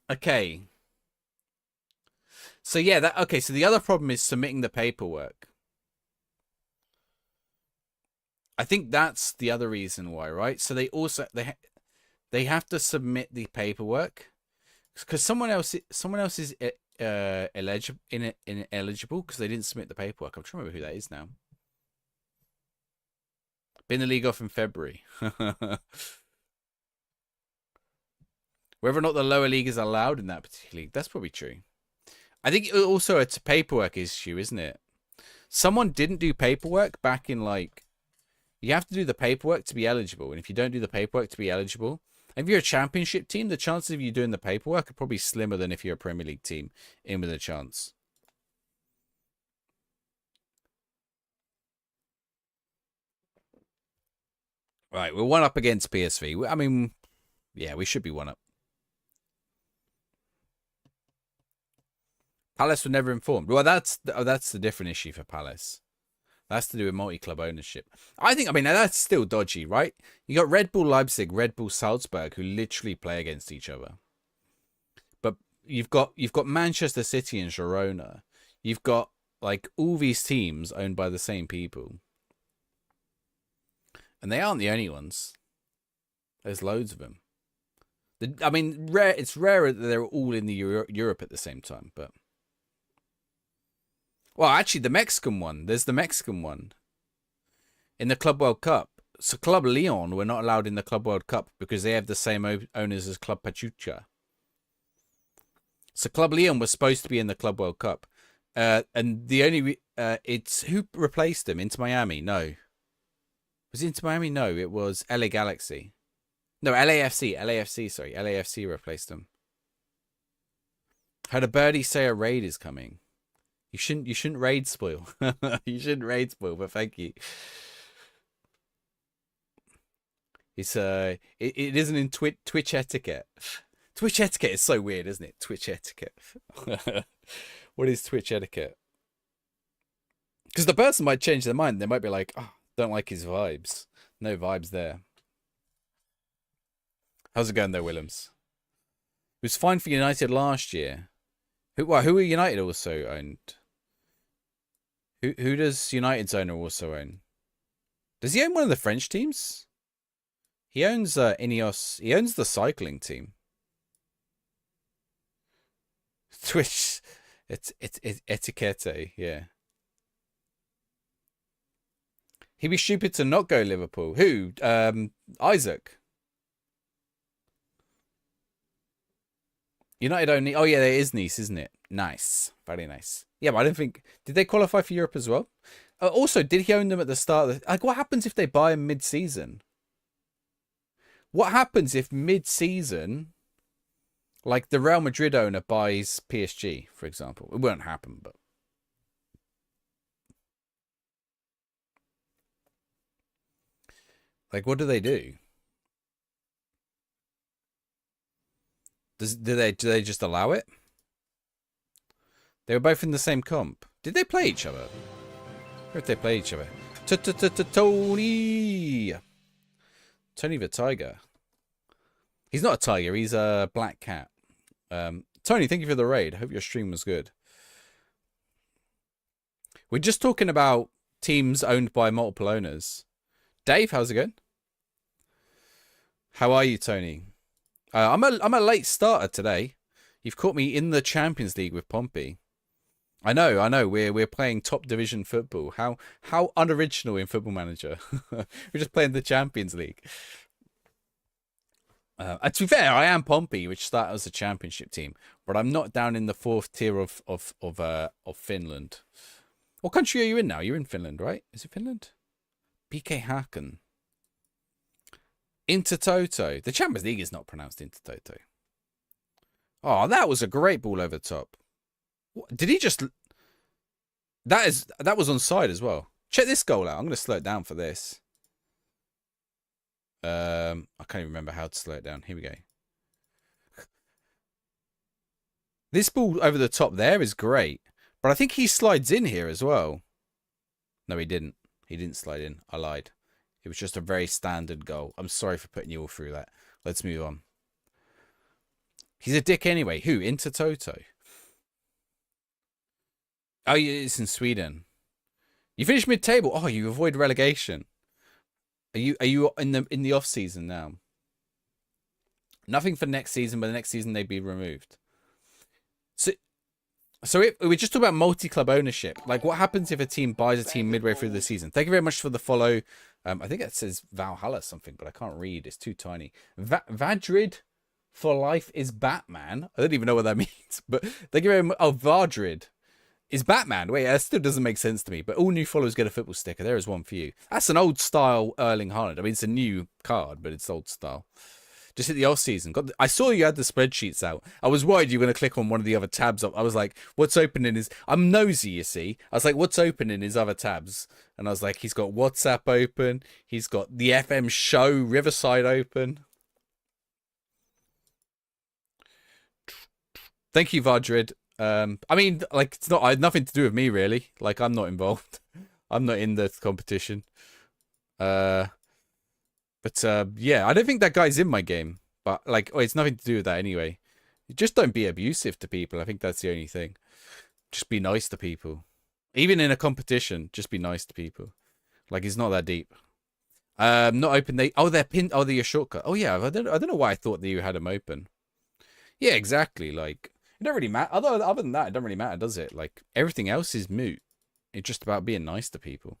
okay. So yeah, that okay. So the other problem is submitting the paperwork. I think that's the other reason why, right? So they also they have to submit the paperwork because someone else is ineligible because they didn't submit the paperwork. I'm trying to remember who that is now. Been the league off in February. Whether or not the lower league is allowed in that particular league, that's probably true. I think also it's a paperwork issue, isn't it? Someone didn't do paperwork back in like. You have to do the paperwork to be eligible, and if you don't do the paperwork to be eligible, if you're a championship team, the chances of you doing the paperwork are probably slimmer than if you're a Premier League team in with a chance. Right, we're one up against PSV. I mean, yeah, we should be one up. Palace were never informed. Well, that's the different issue for Palace. That's to do with multi-club ownership. I mean, that's still dodgy, right? You got Red Bull Leipzig, Red Bull Salzburg, who literally play against each other. But you've got Manchester City and Girona. You've got like all these teams owned by the same people, and they aren't the only ones. There's loads of them. I mean, it's rarer that they're all in the Europe at the same time, but. Well, actually, the Mexican one. There's the Mexican one. In the Club World Cup. So Club Leon were not allowed in the Club World Cup because they have the same owners as Club Pachuca. So Club Leon was supposed to be in the Club World Cup. And the only... it's... Who replaced them? Inter Miami? No. Was it Inter Miami? No, it was LA Galaxy. No, LAFC. LAFC, sorry. LAFC replaced them. Had a birdie say a raid is coming. You shouldn't raid spoil. You shouldn't raid spoil, but thank you. It's it isn't in Twitch etiquette. Twitch etiquette is so weird, isn't it? Twitch etiquette. What is Twitch etiquette? Because the person might change their mind. They might be like, oh, don't like his vibes. No vibes there. How's it going though, Willems? It was fine for United last year. Who are United also owned? Who does United's owner also own? Does he own one of the French teams? He owns Ineos. He owns the cycling team. Twitch, it's etiquette, yeah. He'd be stupid to not go Liverpool. Who? Isaac. United only. Oh yeah, there is Nice, isn't it? Nice, very nice. Yeah, but I don't think. Did they qualify for Europe as well? Also, did he own them at the start? Like, what happens if they buy him mid-season? What happens if mid-season, like the Real Madrid owner buys PSG, for example? It won't happen, but. Like, what do they do? Do they just allow it? They were both in the same comp. Did they play each other? Or if they play each other? Tony the Tiger. He's not a tiger. He's a black cat. Tony, thank you for the raid. I hope your stream was good. We're just talking about teams owned by multiple owners. Dave, how's it going? How are you, Tony? I'm a late starter today. You've caught me in the Champions League with Pompey. I know. We're playing top division football. How unoriginal in Football Manager. We're just playing the Champions League. To be fair, I am Pompey, which started as a championship team, but I'm not down in the fourth tier of Finland. What country are you in now? You're in Finland, right? Is it Finland? BK Haken. Intertoto. The Champions League is not pronounced Intertoto. Oh, that was a great ball over the top. What, did he just... That was onside as well. Check this goal out. I'm going to slow it down for this. I can't even remember how to slow it down. Here we go. This ball over the top there is great. But I think he slides in here as well. No, he didn't. He didn't slide in. I lied. It was just a very standard goal. I'm sorry for putting you all through that. Let's move on. He's a dick anyway. Who? Intertoto. Oh, it's in Sweden. You finished mid-table. Oh, you avoid relegation. Are you in the off season now? Nothing for next season, but the next season they'd be removed. So we just talk about multi-club ownership. Like, what happens if a team buys a team midway through the season? Thank you very much for the follow. I think it says Valhalla something, but I can't read. It's too tiny. Vadrid for life is Batman. I don't even know what that means, but thank you very much. Oh, Vadrid is Batman. Wait, that still doesn't make sense to me. But all new followers get a football sticker. There is one for you. That's an old style Erling Haaland. I mean, it's a new card, but it's old style. Just hit the off season. I saw you had the spreadsheets out. I was worried you were going to click on one of the other tabs. I was like, what's open in his... I'm nosy, you see. I was like, what's open in his other tabs? And I was like, he's got WhatsApp open. He's got the FM show Riverside open. Thank you, Vadrid. I mean, like, it's not... I had nothing to do with me, really. Like, I'm not involved. I'm not in the competition. But yeah, I don't think that guy's in my game. But, like, it's nothing to do with that anyway. Just don't be abusive to people. I think that's the only thing. Just be nice to people. Even in a competition, just be nice to people. Like, it's not that deep. Not open. They're pinned. Oh, they're your shortcut. Oh, yeah, I don't know why I thought that you had them open. Yeah, exactly. Like, it don't really matter. Other than that, it don't really matter, does it? Like, everything else is moot. It's just about being nice to people.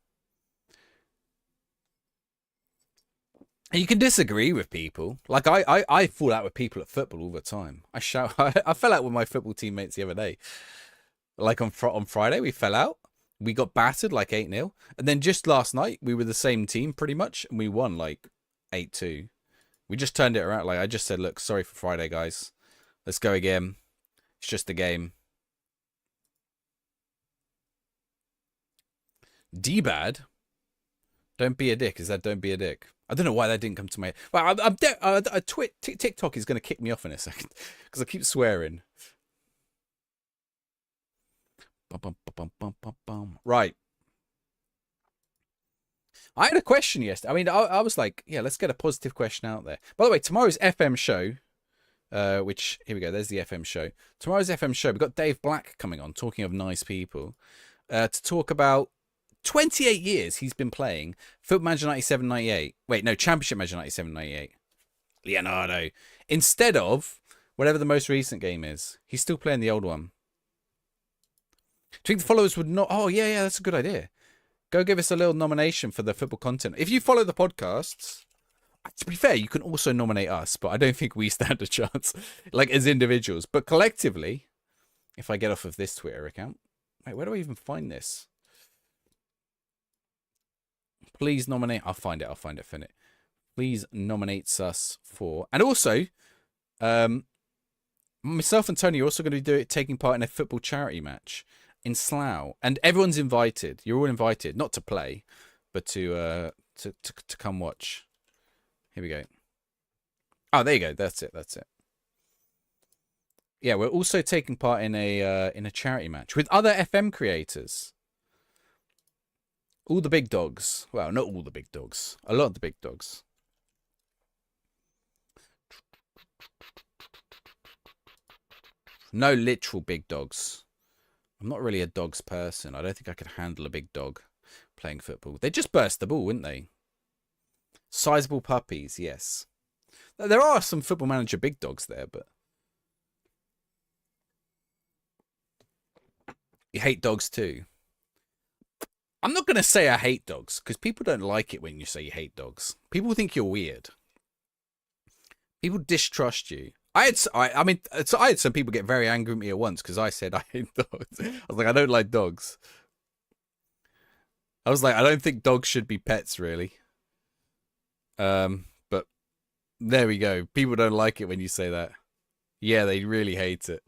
And you can disagree with people. Like, I fall out with people at football all the time. I fell out with my football teammates the other day. Like, on Friday, we fell out. We got battered, like, 8-0. And then just last night, we were the same team, pretty much. And we won, like, 8-2. We just turned it around. Like, I just said, look, sorry for Friday, guys. Let's go again. It's just a game. D-bad? Don't be a dick. Is that don't be a dick? I don't know why that didn't come to my... Well, TikTok is going to kick me off in a second because I keep swearing. Right. I had a question yesterday. I mean, I was like, yeah, let's get a positive question out there. By the way, tomorrow's FM show, which, here we go, there's the FM show. Tomorrow's FM show, we've got Dave Black coming on, talking of nice people, to talk about 28 years he's been playing Football Manager 97-98. Wait, no, Championship Manager 97-98. Leonardo. Instead of whatever the most recent game is. He's still playing the old one. Do you think the followers would not... Oh, yeah, that's a good idea. Go give us a little nomination for the football content. If you follow the podcasts, to be fair, you can also nominate us, but I don't think we stand a chance, like, as individuals. But collectively, if I get off of this Twitter account... Wait, where do I even find this? Please nominate. I'll find it, Finit. Please nominate us for... And also, myself and Tony are also going to be taking part in a football charity match in Slough. And everyone's invited. You're all invited. Not to play, but to come watch. Here we go. Oh, there you go. That's it. Yeah, we're also taking part in a charity match with other FM creators. All the big dogs. Well, not all the big dogs. A lot of the big dogs. No literal big dogs. I'm not really a dogs person. I don't think I could handle a big dog playing football. They'd just burst the ball, wouldn't they? Sizable puppies, yes. There are some Football Manager big dogs there, but... You hate dogs too. I'm not going to say I hate dogs because people don't like it when you say you hate dogs. People think you're weird. People distrust you. I mean, so I had some people get very angry at me at once because I said I hate dogs. I was like, I don't like dogs. I was like, I don't think dogs should be pets, really. But there we go. People don't like it when you say that. Yeah, they really hate it.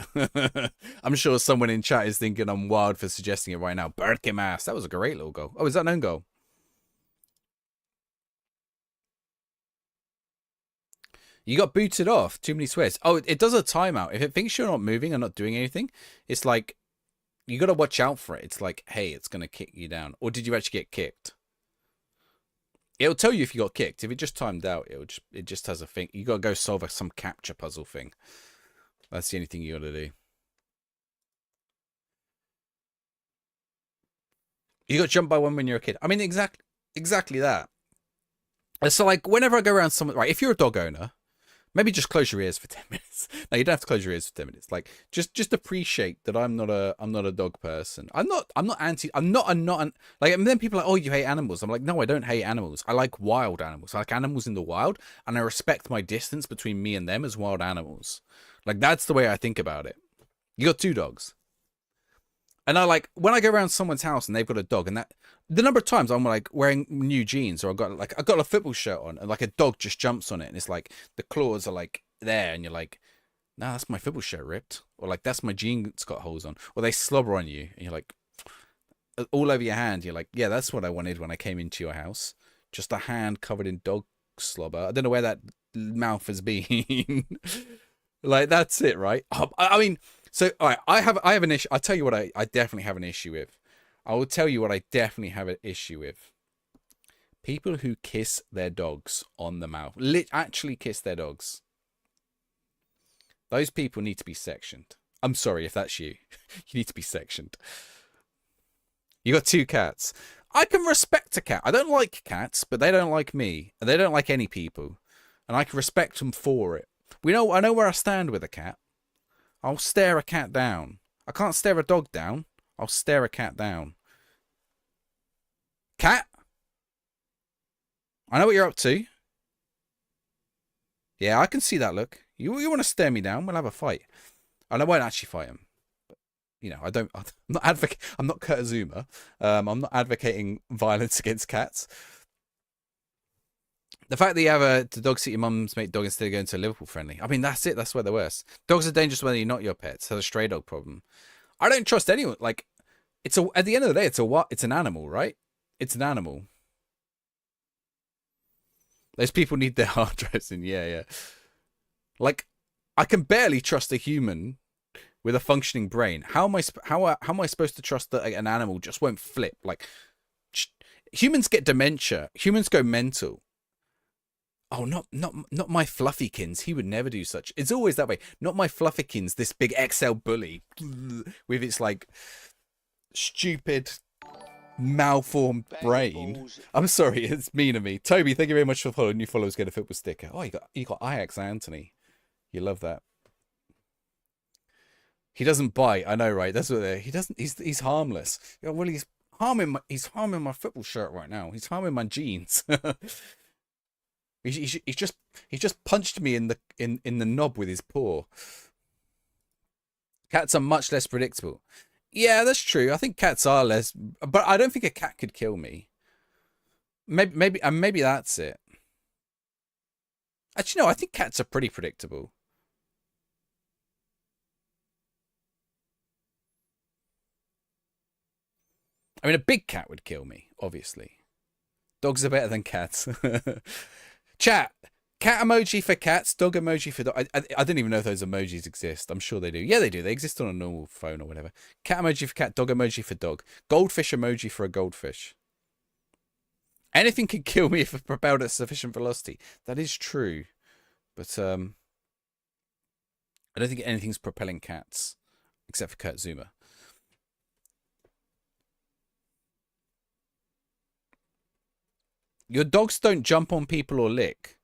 I'm sure someone in chat is thinking I'm wild for suggesting it right now. Birkin ass. That was a great little goal. Oh, is that an own goal? You got booted off. Too many swears. Oh, it does a timeout. If it thinks you're not moving and not doing anything, it's like, you got to watch out for it. It's like, hey, it's going to kick you down. Or did you actually get kicked? It'll tell you if you got kicked. If it just timed out, it just has a thing. You got to go solve some capture puzzle thing. That's the only thing you got to do. You got jumped by one when you're a kid. I mean, exactly that. So, like, whenever I go around someone, right, if you're a dog owner, maybe just close your ears for 10 minutes. No, you don't have to close your ears for 10 minutes. Like, just appreciate that I'm not a dog person. I'm not like, and then people are like, oh, you hate animals. I'm like, no, I don't hate animals. I like wild animals. I like animals in the wild, and I respect my distance between me and them as wild animals. Like, that's the way I think about it. You got 2 dogs. And I like, when I go around someone's house and they've got a dog, and that, the number of times I'm like wearing new jeans, or I got a football shirt on, and like a dog just jumps on it, and it's like the claws are like there, and you're like, nah, that's my football shirt ripped, or like that's my jeans got holes on, or they slobber on you, and you're like, all over your hand. You're like, yeah, that's what I wanted when I came into your house, just a hand covered in dog slobber. I don't know where that mouth has been. Like, that's it, right? I mean, so all right, I have an issue. I'll tell you what I definitely have an issue with. I will tell you what I definitely have an issue with. People who kiss their dogs on the mouth. Actually kiss their dogs. Those people need to be sectioned. I'm sorry if that's you. You need to be sectioned. You got 2 cats. I can respect a cat. I don't like cats, but they don't like me. And they don't like any people. And I can respect them for it. I know where I stand with a cat. I'll stare a cat down. I can't stare a dog down. I'll stare a cat down. Cat? I know what you're up to. Yeah, I can see that look. You want to stare me down? We'll have a fight. And I won't actually fight him. But, you know, I'm not Kurt Zuma. I'm not advocating violence against cats. The fact that you have the dog sit your mum's mate dog instead of going to a Liverpool friendly. I mean, that's it. That's where they're worse. Dogs are dangerous whether you're not your pets. Has a stray dog problem. I don't trust anyone. Like, at the end of the day, it's an animal, right? It's an animal. Those people need their hard drives in. Yeah. Like, I can barely trust a human with a functioning brain. How am I supposed to trust that an animal just won't flip? Like, humans get dementia. Humans go mental. Oh, not my Fluffykins. He would never do such. It's always that way. Not my Fluffykins, this big XL bully with its like stupid malformed brain. I'm sorry, it's mean of me. Toby, thank you very much for following. New followers get a football sticker. Oh, you got Ajax Anthony. You love that. He doesn't bite. I know, right? That's what he doesn't. He's harmless. Yeah, well, he's harming my football shirt right now. He's harming my jeans. He's just punched me in the knob with his paw. Cats are much less predictable. Yeah, that's true. I think cats are less, but I don't think a cat could kill me. Maybe that's it. Actually, no, I think cats are pretty predictable. I mean, a big cat would kill me, obviously. Dogs are better than cats. Chat. Cat emoji for cats, dog emoji for dog. I don't even know if those emojis exist. I'm sure they do. Yeah, they do. They exist on a normal phone or whatever. Cat emoji for cat, dog emoji for dog. Goldfish emoji for a goldfish. Anything can kill me if propelled at sufficient velocity. That is true. But I don't think anything's propelling cats. Except for Kurt Zuma. Your dogs don't jump on people or lick.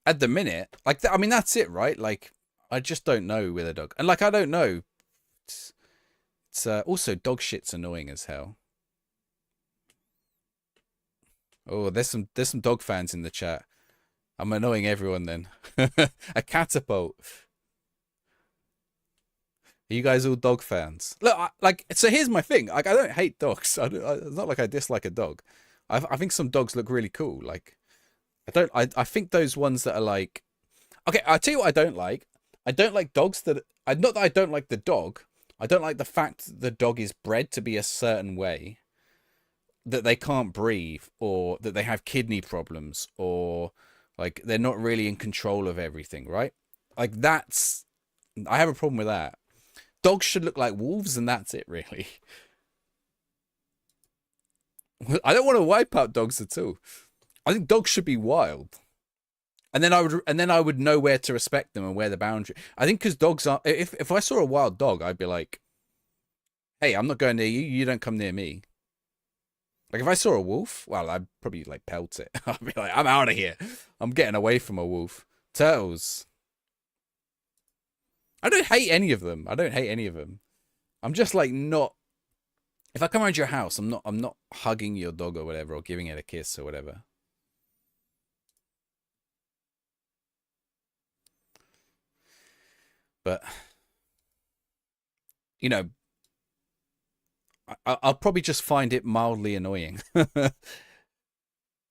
At the minute, like, I mean, that's it, right? Like, I just don't know with a dog. And, like, I don't know. It's also dog shit's annoying as hell. Oh, there's some dog fans in the chat. I'm annoying everyone then. A catapult. Are you guys all dog fans? Look, so here's my thing. Like, I don't hate dogs. It's not like I dislike a dog. I think some dogs look really cool. Like, I think those ones that are like, okay, I'll tell you what I don't like. I don't like dogs that, not that I don't like the dog. I don't like the fact that the dog is bred to be a certain way, that they can't breathe, or that they have kidney problems, or like they're not really in control of everything, right? Like I have a problem with that. Dogs should look like wolves, and that's it, really. I don't want to wipe out dogs at all. I think dogs should be wild, and then I would know where to respect them and where the boundary. I think because dogs are. If I saw a wild dog, I'd be like, "Hey, I'm not going near you. You don't come near me." Like if I saw a wolf, well, I'd probably like pelt it. I'd be like, "I'm out of here. I'm getting away from a wolf." Turtles. I don't hate any of them. I don't hate any of them. I'm just like not. If I come around your house, I'm not hugging your dog or whatever, or giving it a kiss or whatever. But you know, I'll probably just find it mildly annoying,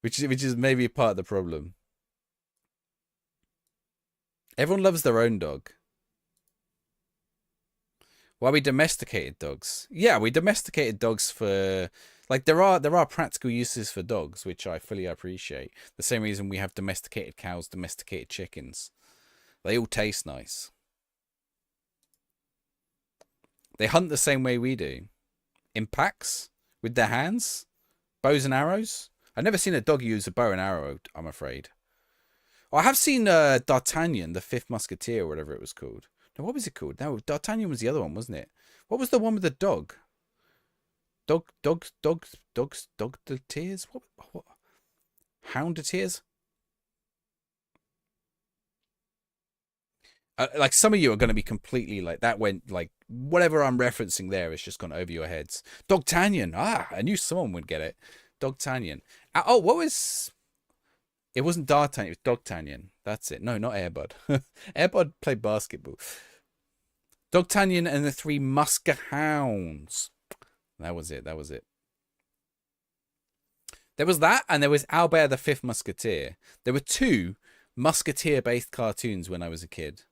which is maybe part of the problem. Everyone loves their own dog. Why we domesticated dogs? Yeah, we domesticated dogs for like there are practical uses for dogs, which I fully appreciate. The same reason we have domesticated cows, domesticated chickens. They all taste nice. They hunt the same way we do. In packs, with their hands, bows and arrows. I've never seen a dog use a bow and arrow, I'm afraid. Oh, I have seen D'Artagnan, the Fifth Musketeer, or whatever it was called. No, what was it called? No, D'Artagnan was the other one, wasn't it? What was the one with the dog? Dogs, the tears? What? Hound of tears? Like some of you are going to be completely like that. Went like whatever I'm referencing there has just gone over your heads. Dogtanian. Ah, I knew someone would get it. Dogtanian. Oh, what was? It wasn't D'Artagnan. It was Dogtanian. That's it. No, not Airbud. Airbud played basketball. Dogtanian and the Three Muskehounds. That was it. That was it. There was that, and there was Albert the Fifth Musketeer. There were two Musketeer-based cartoons when I was a kid.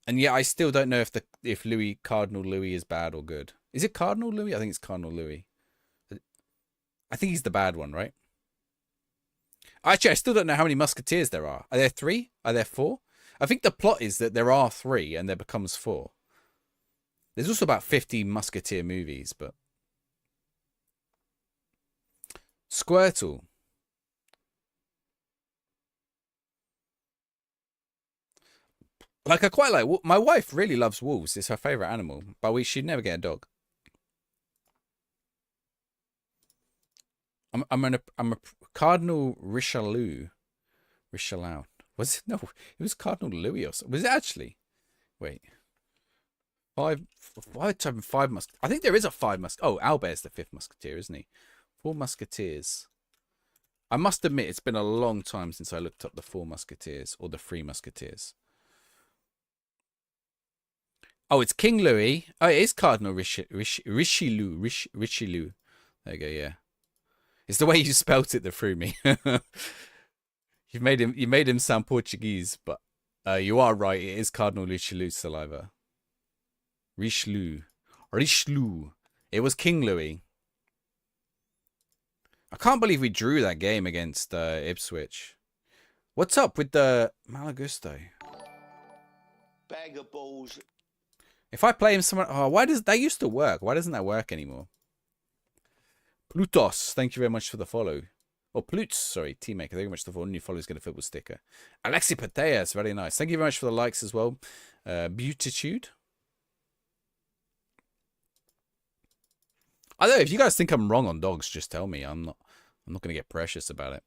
And yet I still don't know if Cardinal Louis is bad or good. Is it Cardinal Louis? I think it's Cardinal Louis. I think he's the bad one, right? Actually, I still don't know how many Musketeers there are. Are there 3? Are there 4? I think the plot is that there are 3 and there becomes 4. There's also about 50 Musketeer movies, but... Squirtle. Like, I quite like... My wife really loves wolves. It's her favourite animal. But she'd never get a dog. I'm a Cardinal Richelieu. Was it? No, it was Cardinal Louis or something. Was it actually? Wait. Five Musketeers. I think there is a 5 Musketeers. Oh, Albert's the 5th Musketeer, isn't he? 4 Musketeers. I must admit, it's been a long time since I looked up the 4 Musketeers or the 3 Musketeers. Oh, it's King Louis. Oh, it is Cardinal Richelieu. There you go, yeah. It's the way you spelt it that threw me. You made him sound Portuguese, but you are right. It is Cardinal Richelieu's saliva. Richelieu. It was King Louis. I can't believe we drew that game against Ipswich. What's up with the Malagusto? Bag of balls. If I play him somewhere... Oh, why does... That used to work. Why doesn't that work anymore? Plutos, thank you very much for the follow. Oh, Plutz, sorry, Teammaker, thank you very much for the follow. New followers get a football sticker. Alexi Pateas, very nice. Thank you very much for the likes as well. Beautitude. I don't know, if you guys think I'm wrong on dogs, just tell me. I'm not going to get precious about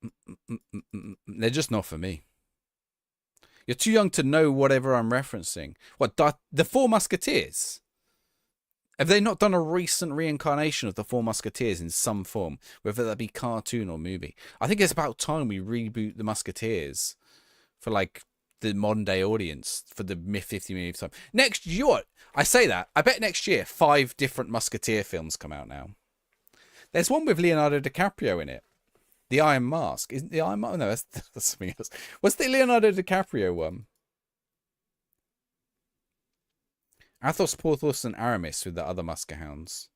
it. They're just not for me. You're too young to know whatever I'm referencing. What, the Four Musketeers? Have they not done a recent reincarnation of the Four Musketeers in some form, whether that be cartoon or movie? I think it's about time we reboot the Musketeers for like the modern day audience for the 50 movie time. Next year, what? I say that. I bet next year 5 different Musketeer films come out now. There's one with Leonardo DiCaprio in it. The Iron Mask. Isn't the Iron Mask? No, that's something else. What's the Leonardo DiCaprio one? Athos, Porthos, and Aramis with the other Muskehounds.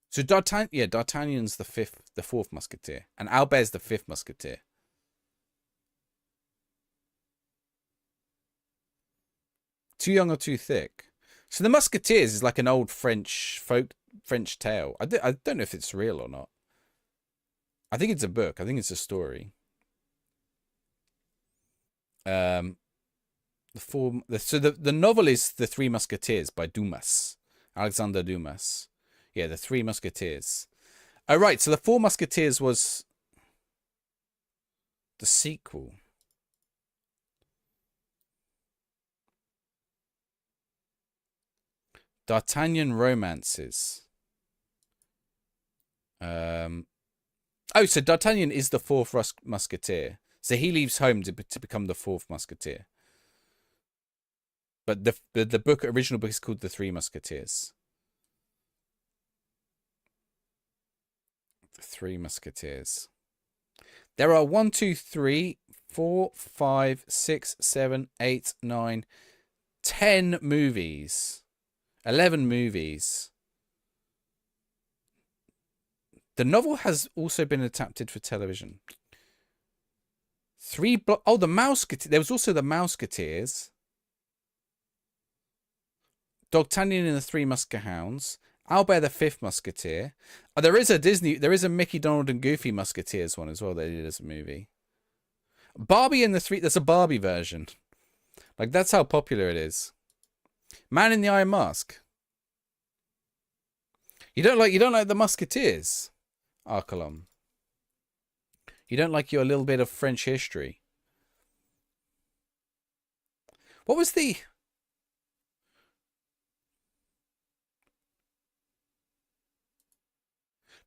So D'Artagnan's the fourth Musketeer, and Albert's the fifth Musketeer. Too young or too thick? So the Musketeers is like an old French tale. I don't know if it's real or not. I think it's a book. I think it's a story. The novel is The Three Musketeers by Dumas, Alexander Dumas. Yeah, The Three Musketeers. Oh, right. So The Four Musketeers was the sequel. D'Artagnan romances. Oh, so D'Artagnan is the fourth musketeer. So he leaves home to become the fourth musketeer. But the original book is called The Three Musketeers. The Three Musketeers. There are 1, 2, 3, 4, 5, 6, 7, 8, 9, 10 movies. 11 movies. The novel has also been adapted for television. The Mouseketeers. There was also the Mouseketeers. D'Artagnan and the Three Muskehounds. Albert the Fifth Musketeer. Oh, there is a Mickey, Donald, and Goofy Musketeers one as well that they did as a movie. Barbie and the Three. There's a Barbie version. Like, that's how popular it is. Man in the Iron Mask. You don't like the Musketeers, Arcolom. You don't like your little bit of French history. What was the...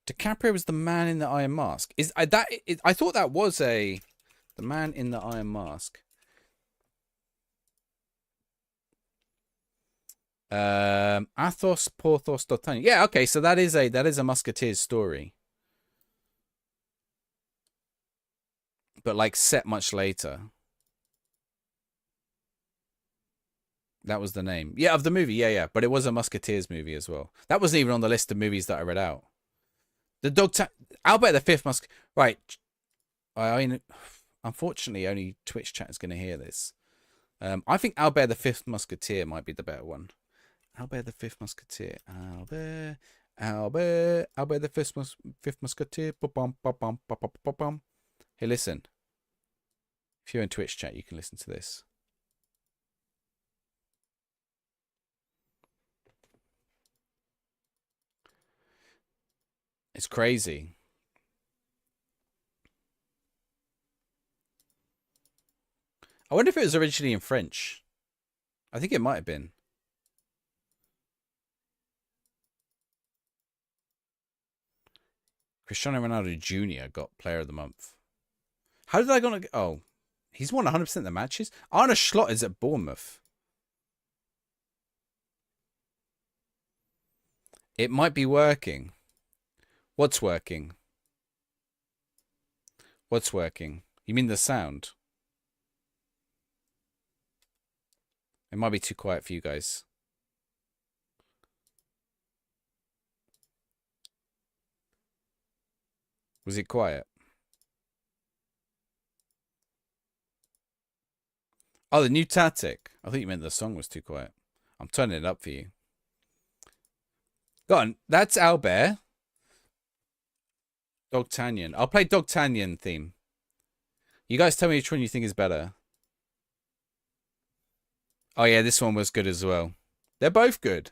DiCaprio was the Man in the Iron Mask. I thought that was the Man in the Iron Mask. Athos, Porthos, D'Artagnan. Yeah, okay, so that is a Musketeers story. But like set much later. That was the name. Yeah, of the movie. Yeah. But it was a Musketeers movie as well. That wasn't even on the list of movies that I read out. Albert the Fifth Musketeer. Right. I mean, unfortunately, only Twitch chat is going to hear this. I think Albert the Fifth Musketeer might be the better one. Albert the Fifth Musketeer. Albert the Fifth Musketeer. Hey, listen. If you're in Twitch chat, you can listen to this. It's crazy. I wonder if it was originally in French. I think it might have been. Cristiano Ronaldo Jr. got Player of the Month. How did I go? Oh, he's won 100% of the matches. Arne Slot is at Bournemouth. It might be working. What's working? What's working? You mean the sound? It might be too quiet for you guys. Was it quiet? Oh, the new tactic. I thought you meant the song was too quiet. I'm turning it up for you. Go on. That's Albert. D'Artagnan. I'll play D'Artagnan theme. You guys tell me which one you think is better. Oh, yeah, this one was good as well. They're both good.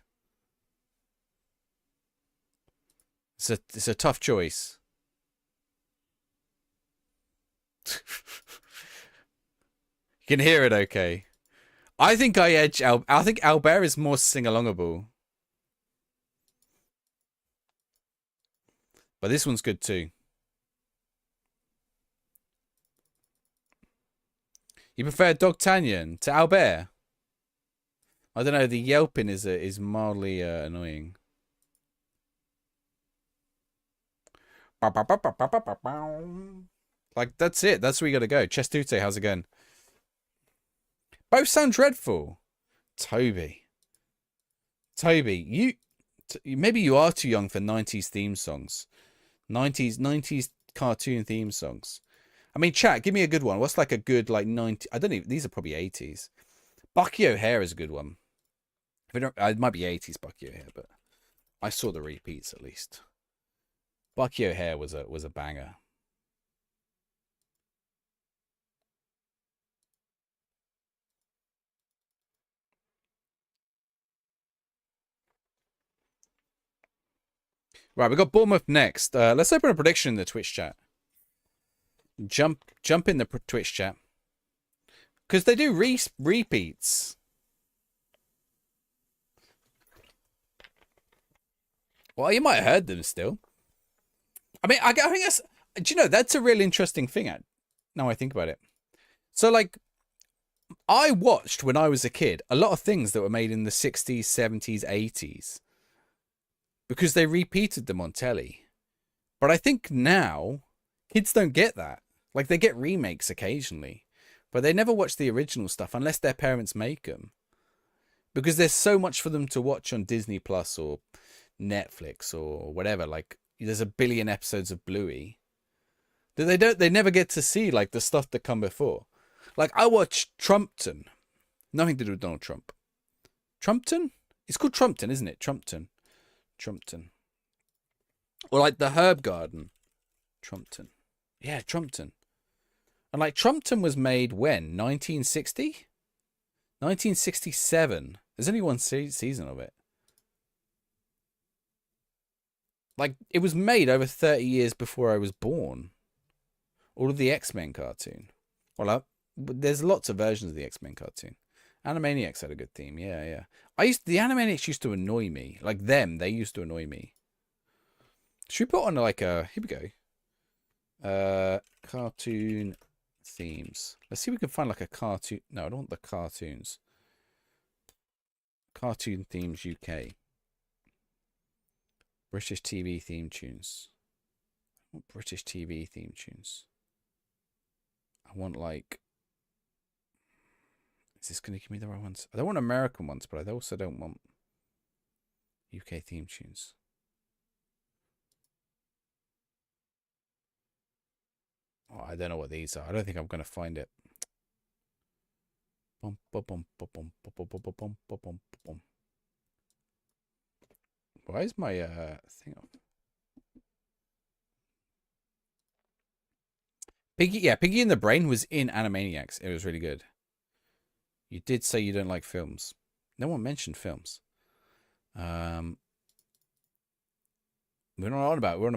It's a tough choice. You can hear it okay. I think I edge I think Albert is more sing-alongable. But this one's good too. You prefer Dogtanian to Albert? I don't know. The yelping is mildly annoying. Like that's it. That's where you gotta go. Chestute, how's it going? Both sound dreadful. Toby, you maybe you are too young for 90s theme songs. 90s cartoon theme songs. I mean, chat, give me a good one. What's like a good like 90? I don't even. These are probably 80s. Bucky O'Hare is a good one. It might be 80s Bucky O'Hare, but I saw the repeats at least. Bucky O'Hare was a banger. Right, we got Bournemouth next. Let's open a prediction in the Twitch chat. Jump in the Twitch chat. Because they do repeats. Well, you might have heard them still. I mean, I think that's... Do you know, that's a really interesting thing. Now I think about it. So, like, I watched, when I was a kid, a lot of things that were made in the 60s, 70s, 80s. Because they repeated them on telly. But I think now, kids don't get that. Like, they get remakes occasionally. But they never watch the original stuff unless their parents make them. Because there's so much for them to watch on Disney Plus or Netflix or whatever. Like, there's a billion episodes of Bluey that they never get to see, like, the stuff that come before. Like, I watched Trumpton. Nothing to do with Donald Trump. Trumpton? It's called Trumpton, isn't it? Trumpton. Or like the Herb Garden. Trumpton. Yeah, Trumpton. And like Trumpton was made when? 1960? 1967. There's only one season of it. Like, it was made over 30 years before I was born. All of the X-Men cartoon. Well, there's lots of versions of the X-Men cartoon. Animaniacs had a good theme, yeah. The Animaniacs used to annoy me. Like they used to annoy me. Should we put on like a... Here we go. Cartoon themes. Let's see if we can find like a cartoon... No, I don't want the cartoons. Cartoon themes UK. British TV theme tunes. I want British TV theme tunes. I want like... Is this going to give me the right ones? I don't want American ones, but I also don't want UK theme tunes. Oh, I don't know what these are. I don't think I'm going to find it. Why is my thing on? Piggy in the Brain was in Animaniacs. It was really good. You did say you don't like films. No one mentioned films. We're not on about. We're on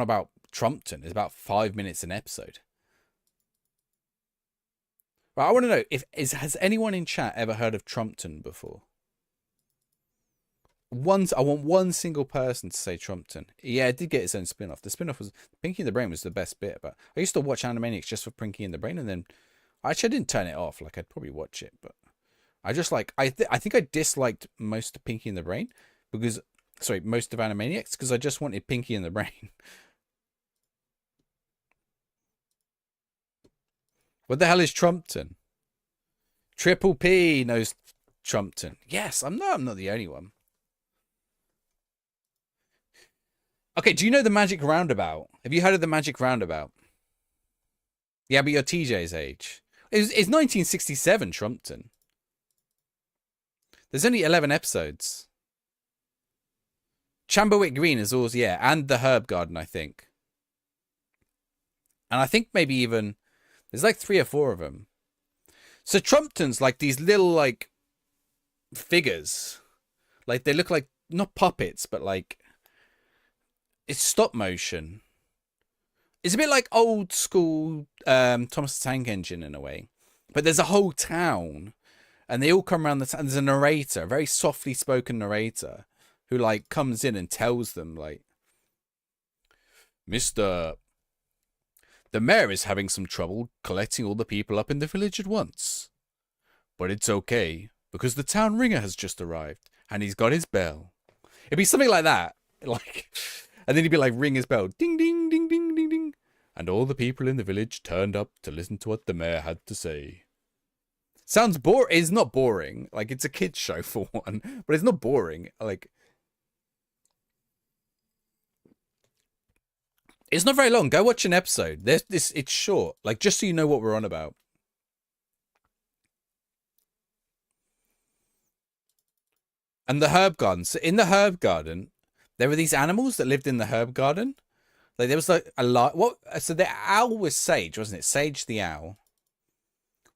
about Trumpton. It's about 5 minutes an episode. Right, I want to know has anyone in chat ever heard of Trumpton before? I want one single person to say Trumpton. Yeah, it did get its own spin-off. The spin-off was Pinky and the Brain was the best bit. But I used to watch Animaniacs just for Pinky and the Brain, and then actually I didn't turn it off. Like, I'd probably watch it, but I just like I think I disliked most of Pinky and the Brain because most of Animaniacs because I just wanted Pinky and the Brain. What the hell is Trumpton? Triple P knows Trumpton. Yes, I'm not the only one. Okay, do you know the Magic Roundabout? Have you heard of the Magic Roundabout? Yeah, but you're TJ's age. It's 1967, Trumpton. There's only 11 episodes. Chamberwick Green is always, yeah, and the Herb Garden, I think. And I think maybe even, there's like 3 or 4 of them. So Trumpton's like these little, like, figures. Like, they look like, not puppets, but like, it's stop motion. It's a bit like old school Thomas the Tank Engine in a way. But there's a whole town, and they all come around the town. There's a narrator, a very softly spoken narrator, who like comes in and tells them like, Mister, the mayor is having some trouble collecting all the people up in the village at once. But it's okay, because the town ringer has just arrived, and he's got his bell. It'd be something like that. Like, and then he'd be like, ring his bell. Ding, ding, ding, ding, ding, ding. And all the people in the village turned up to listen to what the mayor had to say. Sounds boring. It's not boring. Like, it's a kid's show for one. But it's not boring. Like, it's not very long. Go watch an episode. It's short. Like, just so you know what we're on about. And the herb garden. So in the herb garden, there were these animals that lived in the herb garden. Like there was like a lot. What? So the owl was Sage, wasn't it? Sage the owl.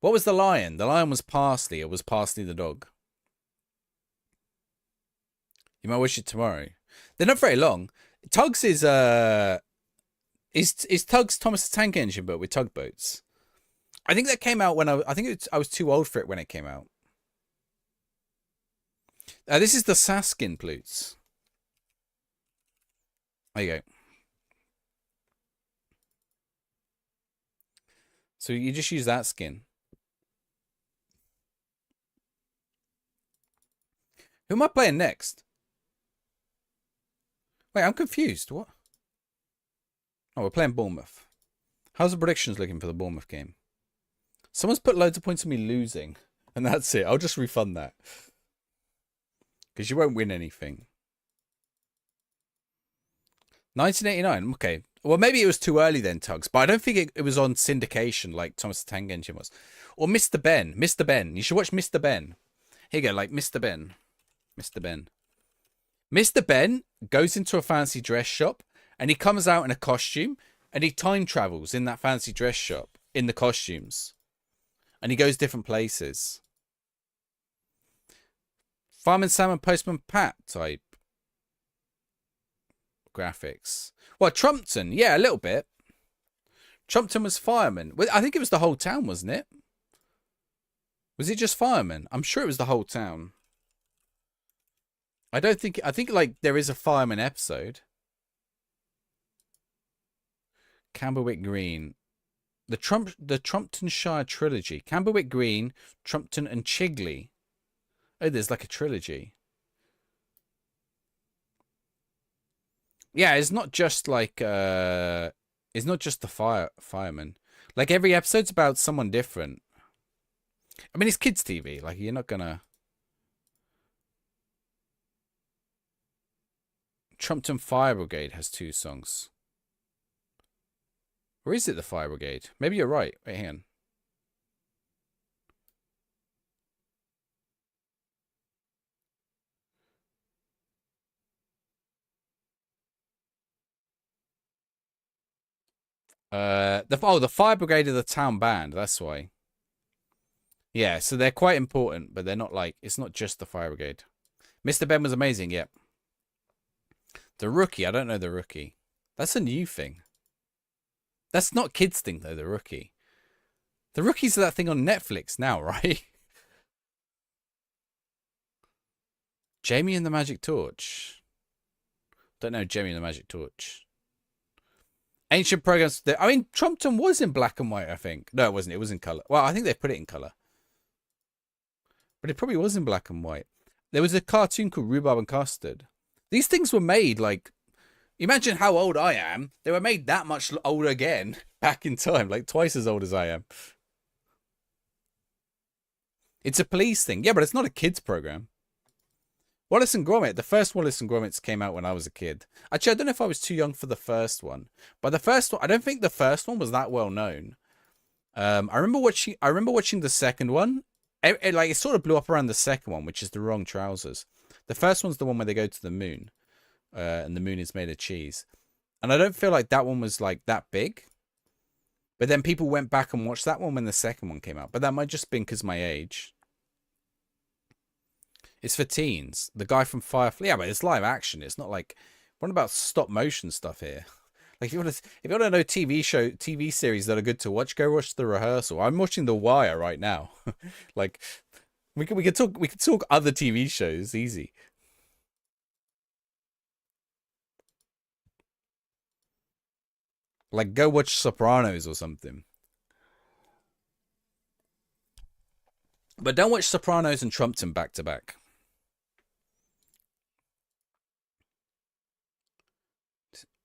What was the lion? The lion was Parsley. It was Parsley the dog. You might wish it tomorrow. They're not very long. Tugs is Tugs Thomas the Tank Engine, but with tugboats. I think that came out when I was too old for it when it came out. This is the Saskin Plutes. There you go. So you just use that skin. Who am I playing next? Wait, I'm confused. What? Oh, we're playing Bournemouth. How's the predictions looking for the Bournemouth game? Someone's put loads of points on me losing. And that's it. I'll just refund that. Because you won't win anything. 1989. Okay. Well, maybe it was too early then, Tugs. But I don't think it was on syndication like Thomas the Tank Engine was. Or Mr. Ben. Mr. Ben. You should watch Mr. Ben. Here you go. Like Mr. Ben. Mr. Ben. Mr. Ben goes into a fancy dress shop. And he comes out in a costume. And he time travels in that fancy dress shop. In the costumes. And he goes different places. Fireman Sam and Postman Pat type graphics. What, Trumpton? Yeah, a little bit. Trumpton was fireman. I think it was the whole town, wasn't it? Was it just firemen? I'm sure it was the whole town. I think like there is a fireman episode. Camberwick Green. The Trumptonshire trilogy. Camberwick Green, Trumpton and Chigley. Oh, there's like a trilogy. Yeah, it's not just like it's not just the fireman. Like every episode's about someone different. I mean, it's kids' TV. Like you're not gonna. Trumpton Fire Brigade has 2 songs. Or is it the Fire Brigade? Maybe you're right. Wait, hang on. The Fire Brigade of the town band. That's why. Yeah, so they're quite important, but they're not like it's not just the Fire Brigade. Mr. Ben was amazing. Yep. The Rookie. I don't know the Rookie. That's a new thing. That's not kids' thing though. The Rookie. The Rookie's that thing on Netflix now, right? Jamie and the Magic Torch. Don't know Jamie and the Magic Torch. Ancient programs. I mean, Trumpton was in black and white, I think. No, it wasn't. It was in colour. Well, I think they put it in colour. But it probably was in black and white. There was a cartoon called Rhubarb and Custard. These things were made, like... Imagine how old I am. They were made that much older again. Back in time. Like, twice as old as I am. It's a police thing. Yeah, but it's not a kids' program. Wallace and Gromit. The first Wallace and Gromits came out when I was a kid. Actually, I don't know if I was too young for the first one. But the first one, I don't think the first one was that well known. I remember watching the second one. It sort of blew up around the second one, which is The Wrong Trousers. The first one's the one where they go to the moon. And the moon is made of cheese. And I don't feel like that one was like that big. But then people went back and watched that one when the second one came out. But that might just been because my age. It's for teens. The guy from Firefly. Yeah, but it's live action. It's not like... What about stop motion stuff here? Like if you want to know TV series that are good to watch, go watch The Rehearsal. I'm watching The Wire right now. Like we could talk other TV shows easy. Like go watch Sopranos or something. But don't watch Sopranos and Trumpton back to back.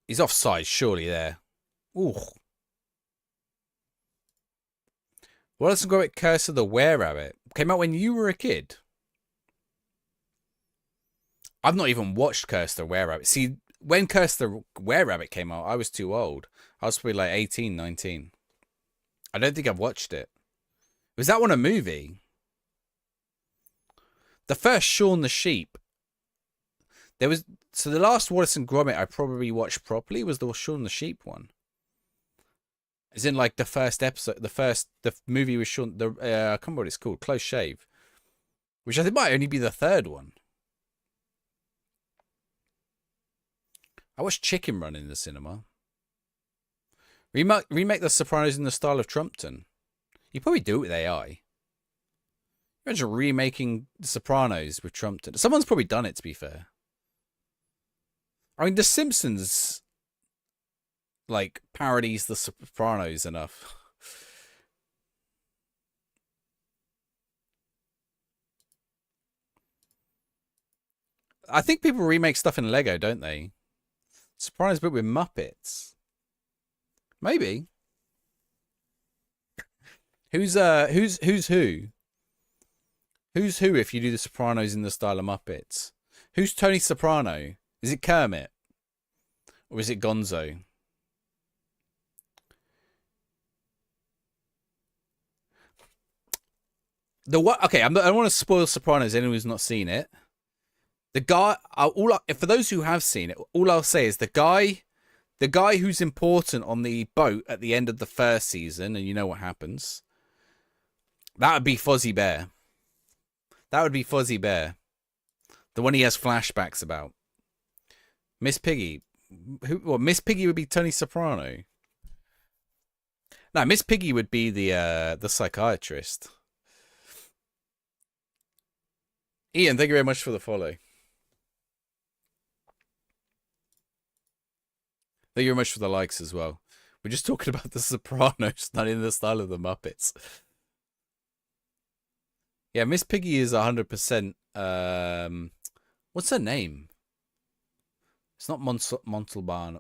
He's offside, surely there. Ooh. Wallace and Gromit Curse of the Were-Rabbit came out when you were a kid. I've not even watched Curse of the Were-Rabbit. See, when Curse of the Were-Rabbit came out, I was too old. I was probably like 18, 19. I don't think I've watched it. Was that one a movie? The first Shaun the Sheep. There was the last Wallace and Gromit I probably watched properly was the Shaun the Sheep one. As in like the first episode, the movie with Shaun. I can't remember what it's called. Close Shave, which I think might only be the third one. I watched Chicken Run in the cinema. Remake The Sopranos in the style of Trumpton. You probably do it with AI. Imagine remaking The Sopranos with Trumpton. Someone's probably done it, to be fair. I mean, The Simpsons, like, parodies The Sopranos enough. I think people remake stuff in Lego, don't they? Sopranos, but with Muppets. Maybe. Who's who? Who's who if you do The Sopranos in the style of Muppets? Who's Tony Soprano? Is it Kermit? Or is it Gonzo? Okay, I don't want to spoil Sopranos. Anyone who's not seen it, the guy. For those who have seen it, all I'll say is the guy who's important on the boat at the end of the first season, and you know what happens. That would be Fozzie Bear. That would be Fozzie Bear, the one he has flashbacks about. Miss Piggy. Miss Piggy would be Tony Soprano. No, Miss Piggy would be the psychiatrist. Ian, thank you very much for the follow. Thank you very much for the likes as well. We're just talking about the Sopranos, not in the style of the Muppets. Yeah, Miss Piggy is 100%. What's her name? It's not Montalbano.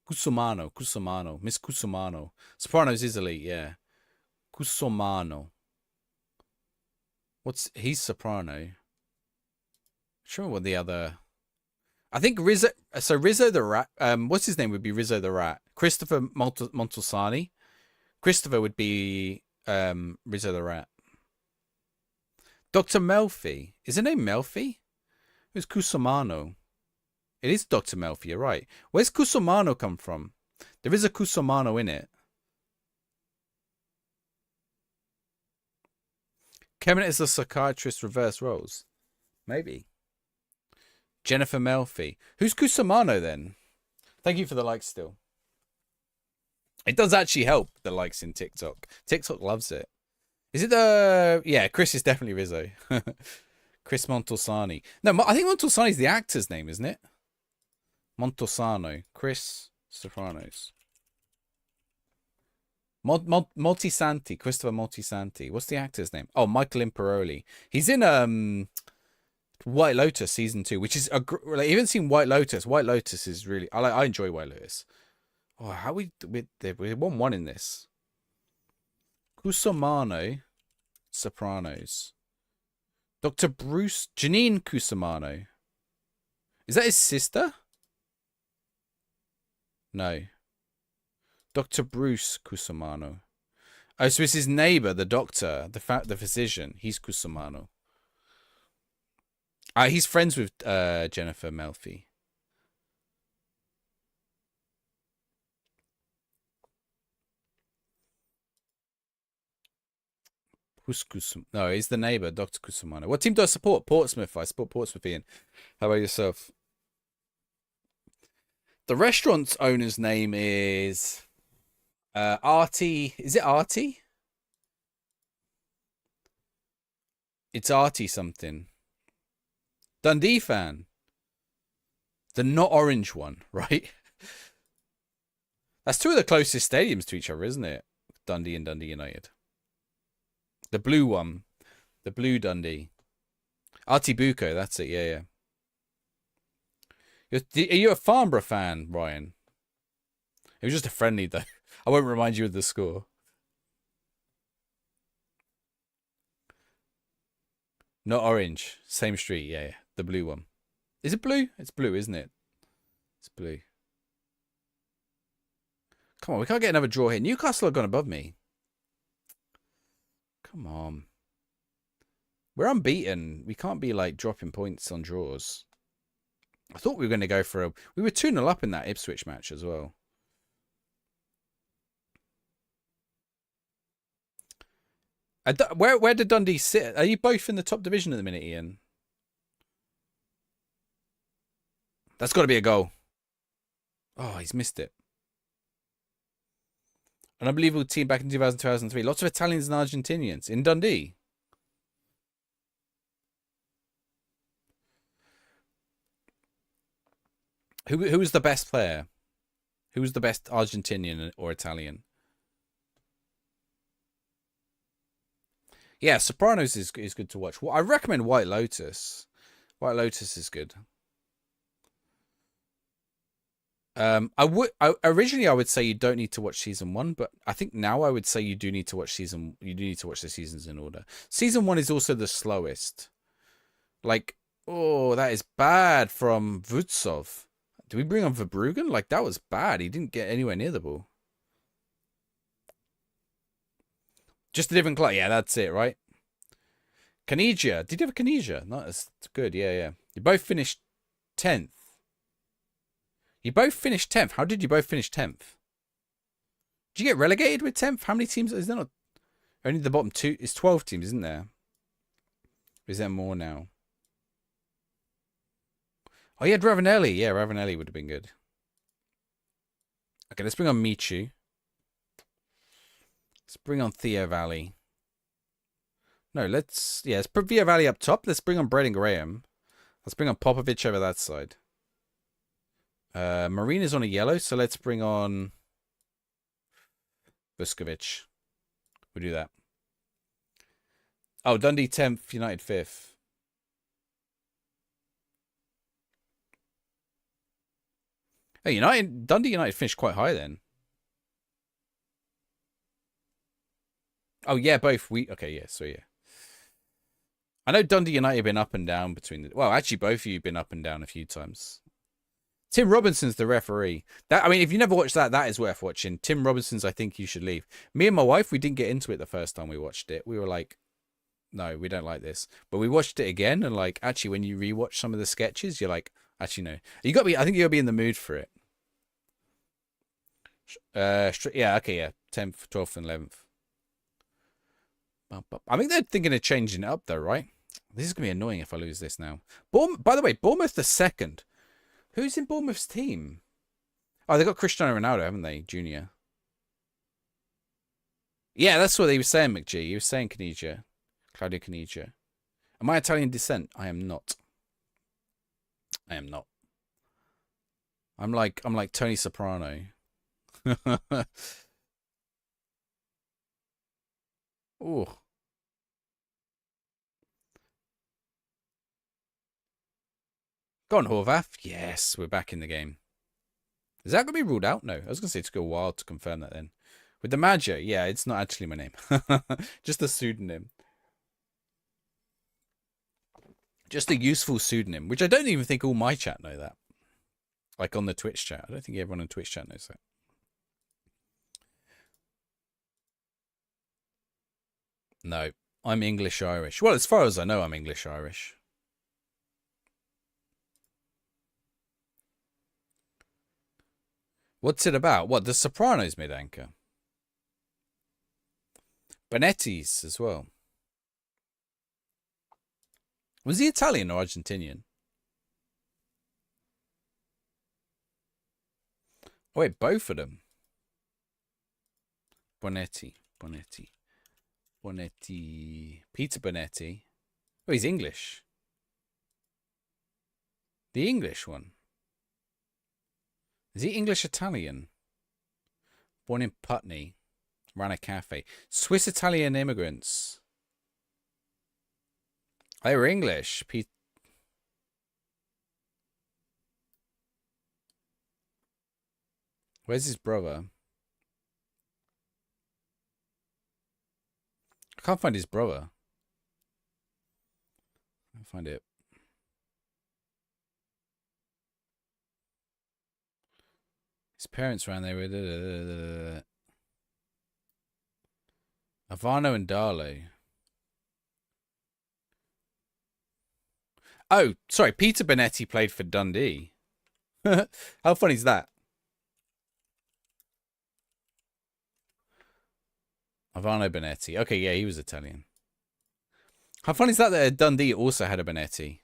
Cusumano. Miss Cusumano. Sopranos is elite, yeah. Cusumano. He's soprano. I'm sure what the other. I think Rizzo. So Rizzo the Rat. What's his name? Would be Rizzo the Rat. Christopher Montesani. Christopher would be Rizzo the Rat. Dr. Melfi. Is her name Melfi? Who's Cusumano? It is Dr. Melfi, you're right. Where's Cusumano come from? There is a Cusumano in it. Kevin is the psychiatrist reverse roles. Maybe. Jennifer Melfi. Who's Cusumano then? Thank you for the likes still. It does actually help, the likes in TikTok. TikTok loves it. Is it the... Yeah, Chris is definitely Rizzo. Chris Montesani. No, I think Montesani is the actor's name, isn't it? Montesano. Chris Sopranos. Moltisanti. Christopher Moltisanti. What's the actor's name? Oh, Michael Imperoli. He's in White Lotus season 2, which is... you haven't seen White Lotus. White Lotus is really... I enjoy White Lotus. Oh, how we 1-1 in this. Cusumano, Sopranos. Dr. Bruce, Janine Cusumano. Is that his sister? No. Dr. Bruce Cusumano. Oh, so it's his neighbor, the doctor, the physician. He's Cusumano. He's friends with Jennifer Melfi. No, he's the neighbor, Dr. Cusumano. What team do I support? Portsmouth. I support Portsmouth, Ian. How about yourself? The restaurant's owner's name is Artie. Is it Artie? It's Artie something. Dundee fan. The not orange one, right? That's two of the closest stadiums to each other, isn't it? Dundee and Dundee United. The blue one. The blue Dundee. Artie Bucco, that's it, yeah. Are you a Farnborough fan, Ryan? It was just a friendly, though. I won't remind you of the score. Not orange. Same street, yeah. The blue one. Is it blue? It's blue, isn't it? It's blue. Come on, we can't get another draw here. Newcastle have gone above me. Come on. We're unbeaten. We can't be, like, dropping points on draws. I thought we were going to go for a... We were 2-0 up in that Ipswich match as well. Where did Dundee sit? Are you both in the top division at the minute, Ian? That's got to be a goal. Oh, he's missed it. An unbelievable team back in 2003. Lots of Italians and Argentinians in Dundee. Who was the best player? Who was the best Argentinian or Italian? Yeah, Sopranos is good to watch. Well, I recommend White Lotus. White Lotus is good. Originally I would say you don't need to watch season 1, but I think now I would say you do need to watch the seasons in order. Season 1 is also the slowest. Like, oh, that is bad from Vutsov. Did we bring on Verbruggen? Like, that was bad. He didn't get anywhere near the ball. Just a different club. Yeah, that's it, right? Caniggia. Did you have a Caniggia? No, that's good. Yeah. You both finished 10th. You both finished 10th. How did you both finish 10th? Did you get relegated with 10th? How many teams? Is there not? Only the bottom two. It's 12 teams, isn't there? Is there more now? Oh, you had Ravanelli. Yeah, Ravanelli would have been good. Okay, let's bring on Michu. Let's bring on Theo Valley. No, let's put Theo Valley up top. Let's bring on Brett and Graham. Let's bring on Popovic over that side. Marina's on a yellow, so let's bring on Vuskovic. We'll do that. Oh, Dundee 10th, United 5th. Hey, Dundee United finished quite high then. Oh, yeah, both. Okay, yeah, so yeah. I know Dundee United have been up and down between the... Well, actually, both of you have been up and down a few times. Tim Robinson's the referee. If you never watched that, that is worth watching. Tim Robinson's I Think You Should Leave. Me and my wife, we didn't get into it the first time we watched it. We were like, no, we don't like this. But we watched it again, and like, actually, when you rewatch some of the sketches, you're like, actually, no. I think you got to be in the mood for it. Yeah, okay, yeah. 10th, 12th, and 11th. I think they're thinking of changing it up, though, right? This is going to be annoying if I lose this now. By the way, Bournemouth the second. Who's in Bournemouth's team? Oh, they got Cristiano Ronaldo, haven't they, Junior? Yeah, that's what he was saying, McGee. He was saying Caniggia. Claudio Caniggia. Am I Italian descent? I am not. I am not. I'm like Tony Soprano. Oh. Go on, Horvath. Yes, we're back in the game. Is that going to be ruled out? No. I was going to say it took a while to confirm that then. With the Maggio, yeah, it's not actually my name. Just a pseudonym. Just a useful pseudonym, which I don't even think all my chat know that. Like on the Twitch chat. I don't think everyone on Twitch chat knows that. No, I'm English-Irish. Well, as far as I know, I'm English-Irish. What's it about? What, the Sopranos mid-anchor? Bonetti's as well. Was he Italian or Argentinian? Oh, wait, both of them. Bonetti. Peter Bonetti. Oh, he's English. The English one. Is he English-Italian? Born in Putney. Ran a cafe. Swiss-Italian immigrants. They were English. Where's his brother? I can't find his brother. I'll find it. His parents ran there with Ivano and Darlo. Oh, sorry. Peter Bonetti played for Dundee. How funny is that? Ivano Bonetti. Okay, yeah, he was Italian. How funny is that Dundee also had a Bonetti?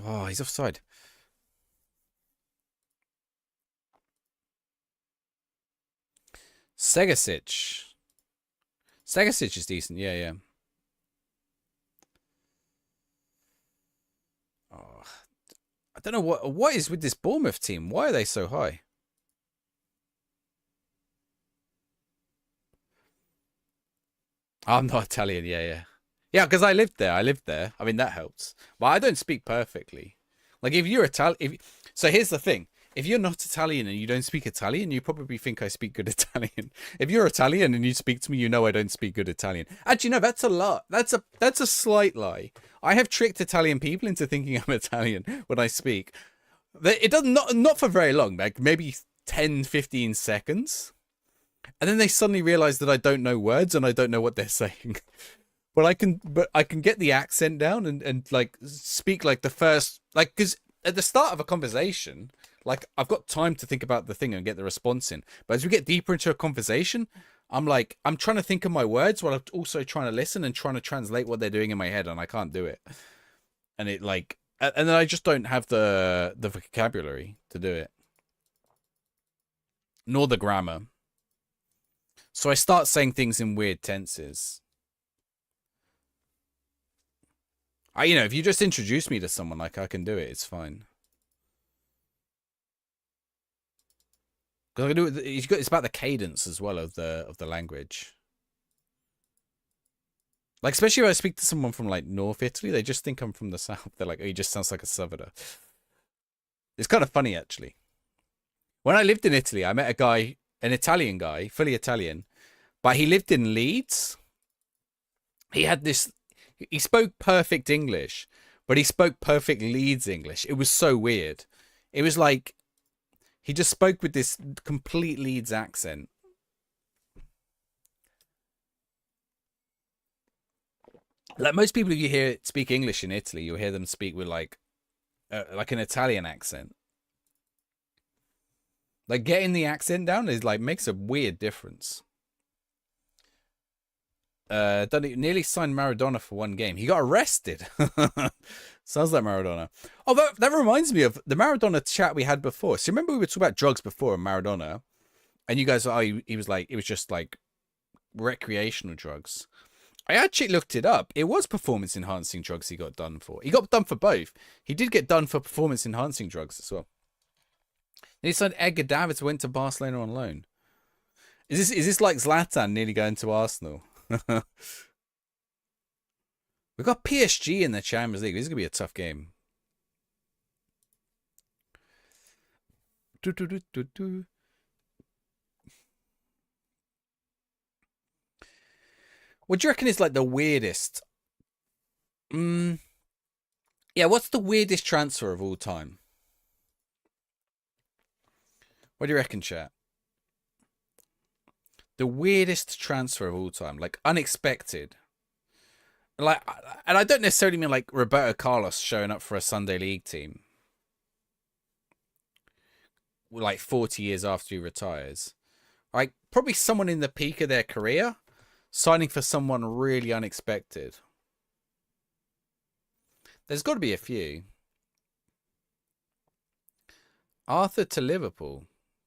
Oh, he's offside. Segasic. Segasic is decent. Yeah, yeah. Oh, I don't know what is with this Bournemouth team. Why are they so high? I'm not Italian. Yeah, yeah. Yeah, because I lived there. I mean, that helps. But I don't speak perfectly. Like, if you're Italian... So here's the thing. If you're not Italian and you don't speak Italian, you probably think I speak good Italian. If you're Italian and you speak to me, you know I don't speak good Italian. Actually, no, that's a lie. That's a slight lie. I have tricked Italian people into thinking I'm Italian when I speak. It does not for very long, like maybe 10, 15 seconds. And then they suddenly realize that I don't know words and I don't know what they're saying. But I can get the accent down and like speak like the first, like, because at the start of a conversation, like, I've got time to think about the thing and get the response in. But as we get deeper into a conversation, I'm trying to think of my words while I'm also trying to listen and trying to translate what they're doing in my head, and I can't do it. And it like, and then I just don't have the vocabulary to do it, nor the grammar. So I start saying things in weird tenses. If you just introduce me to someone, like, I can do it. It's fine. Because I can do it. It's about the cadence as well of the language. Like, especially if I speak to someone from like North Italy, they just think I'm from the south. They're like, oh, he just sounds like a southerner. It's kind of funny, actually. When I lived in Italy, I met a guy, an Italian guy, fully Italian, but he lived in Leeds. He spoke perfect English, but he spoke perfect Leeds English. It was so weird. It was like he just spoke with this complete Leeds accent. Like, most people you hear speak English in Italy, you'll hear them speak with like an Italian accent. Like, getting the accent down is like makes a weird difference. Nearly signed Maradona for one game. He got arrested. Sounds like Maradona. Oh, that reminds me of the Maradona chat we had before. So remember we were talking about drugs before and Maradona, and you guys were, he was like, it was just like recreational drugs. I actually looked it up. It was performance enhancing drugs he got done for. He got done for both. He did get done for performance enhancing drugs as well. And he said Edgar Davids went to Barcelona on loan. Is this like Zlatan nearly going to Arsenal? We've got PSG in the Champions League. This is going to be a tough game. What do you reckon is like the weirdest? Yeah, what's the weirdest transfer of all time? What do you reckon, chat? The weirdest transfer of all time, like unexpected. Like, and I don't necessarily mean like Roberto Carlos showing up for a Sunday League team, like 40 years after he retires. Like, probably someone in the peak of their career signing for someone really unexpected. There's got to be a few. Arthur to Liverpool.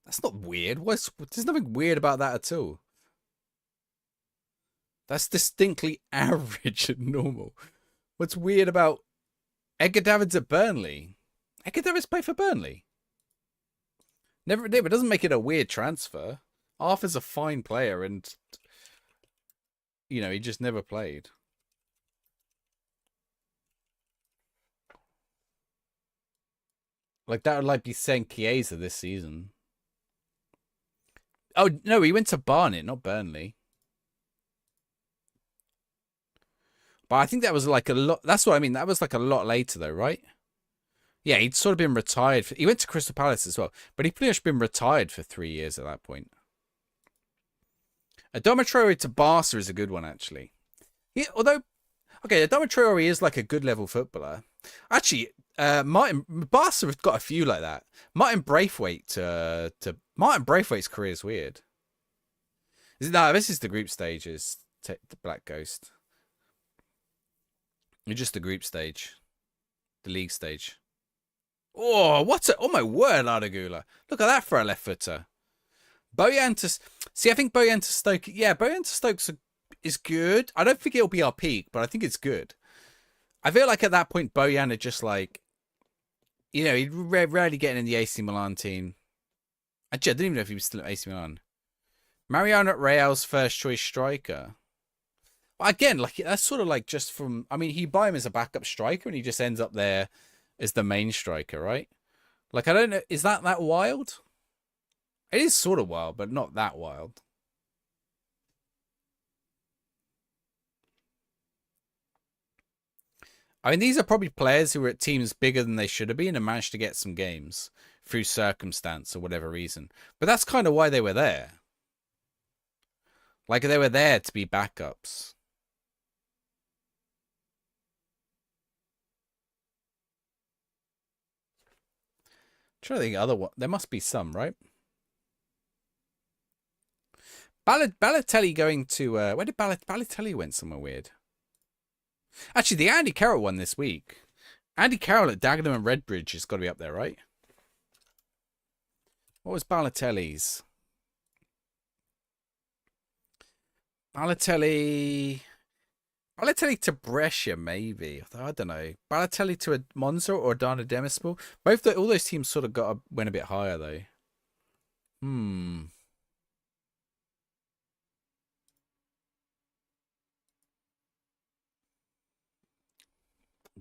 That's not weird. There's nothing weird about that at all. That's distinctly average and normal. What's weird about Edgar Davids at Burnley? Edgar Davids played for Burnley. Never did, but it doesn't make it a weird transfer. Arthur's a fine player, and he just never played. Like that would like be saying Chiesa this season. Oh no, he went to Barnet, not Burnley. But I think that was like a lot. That's what I mean. That was like a lot later, though, right? Yeah, he'd sort of been retired. He went to Crystal Palace as well, but he'd pretty much been retired for 3 years at that point. Adama Traore to Barca is a good one, actually. Although, okay, Adama Traore is like a good level footballer. Actually, Barca have got a few like that. Martin Braithwaite's career is weird. No, this is the group stages. The Black Ghost. Just the group stage, the league stage. Oh, oh my word, Ardagula. Look at that for a left footer. Bojan to see, I think Bojan to Stoke. Yeah, Bojan to Stoke is good. I don't think it'll be our peak, but I think it's good. I feel like at that point, Bojan had just like, he'd rarely getting in the AC Milan team. Actually, I didn't even know if he was still at AC Milan. Mariano at Real's first choice striker. Again, like that's sort of like just from. I mean, you buy him as a backup striker, and he just ends up there as the main striker, right? Like I don't know, is that wild? It is sort of wild, but not that wild. I mean, these are probably players who were at teams bigger than they should have been and managed to get some games through circumstance or whatever reason. But that's kind of why they were there. Like they were there to be backups. I'm trying to think other one. There must be some, right? Balotelli going to where did Balotelli went somewhere weird? Actually, the Andy Carroll one this week. Andy Carroll at Dagenham and Redbridge has got to be up there, right? What was Balotelli's? Balotelli to Brescia, maybe. I don't know. Balotelli to a Monza or Adana Demirspor. All those teams sort of went a bit higher though.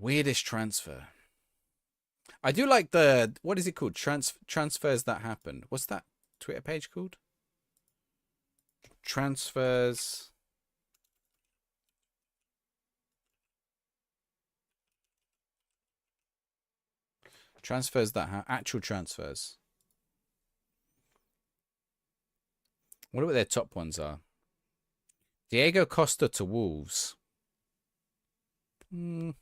Weirdest transfer. I do like what is it called? Transfers that happened. What's that Twitter page called? Transfers. Transfers that actual transfers. I wonder what their top ones are. Diego Costa to Wolves. I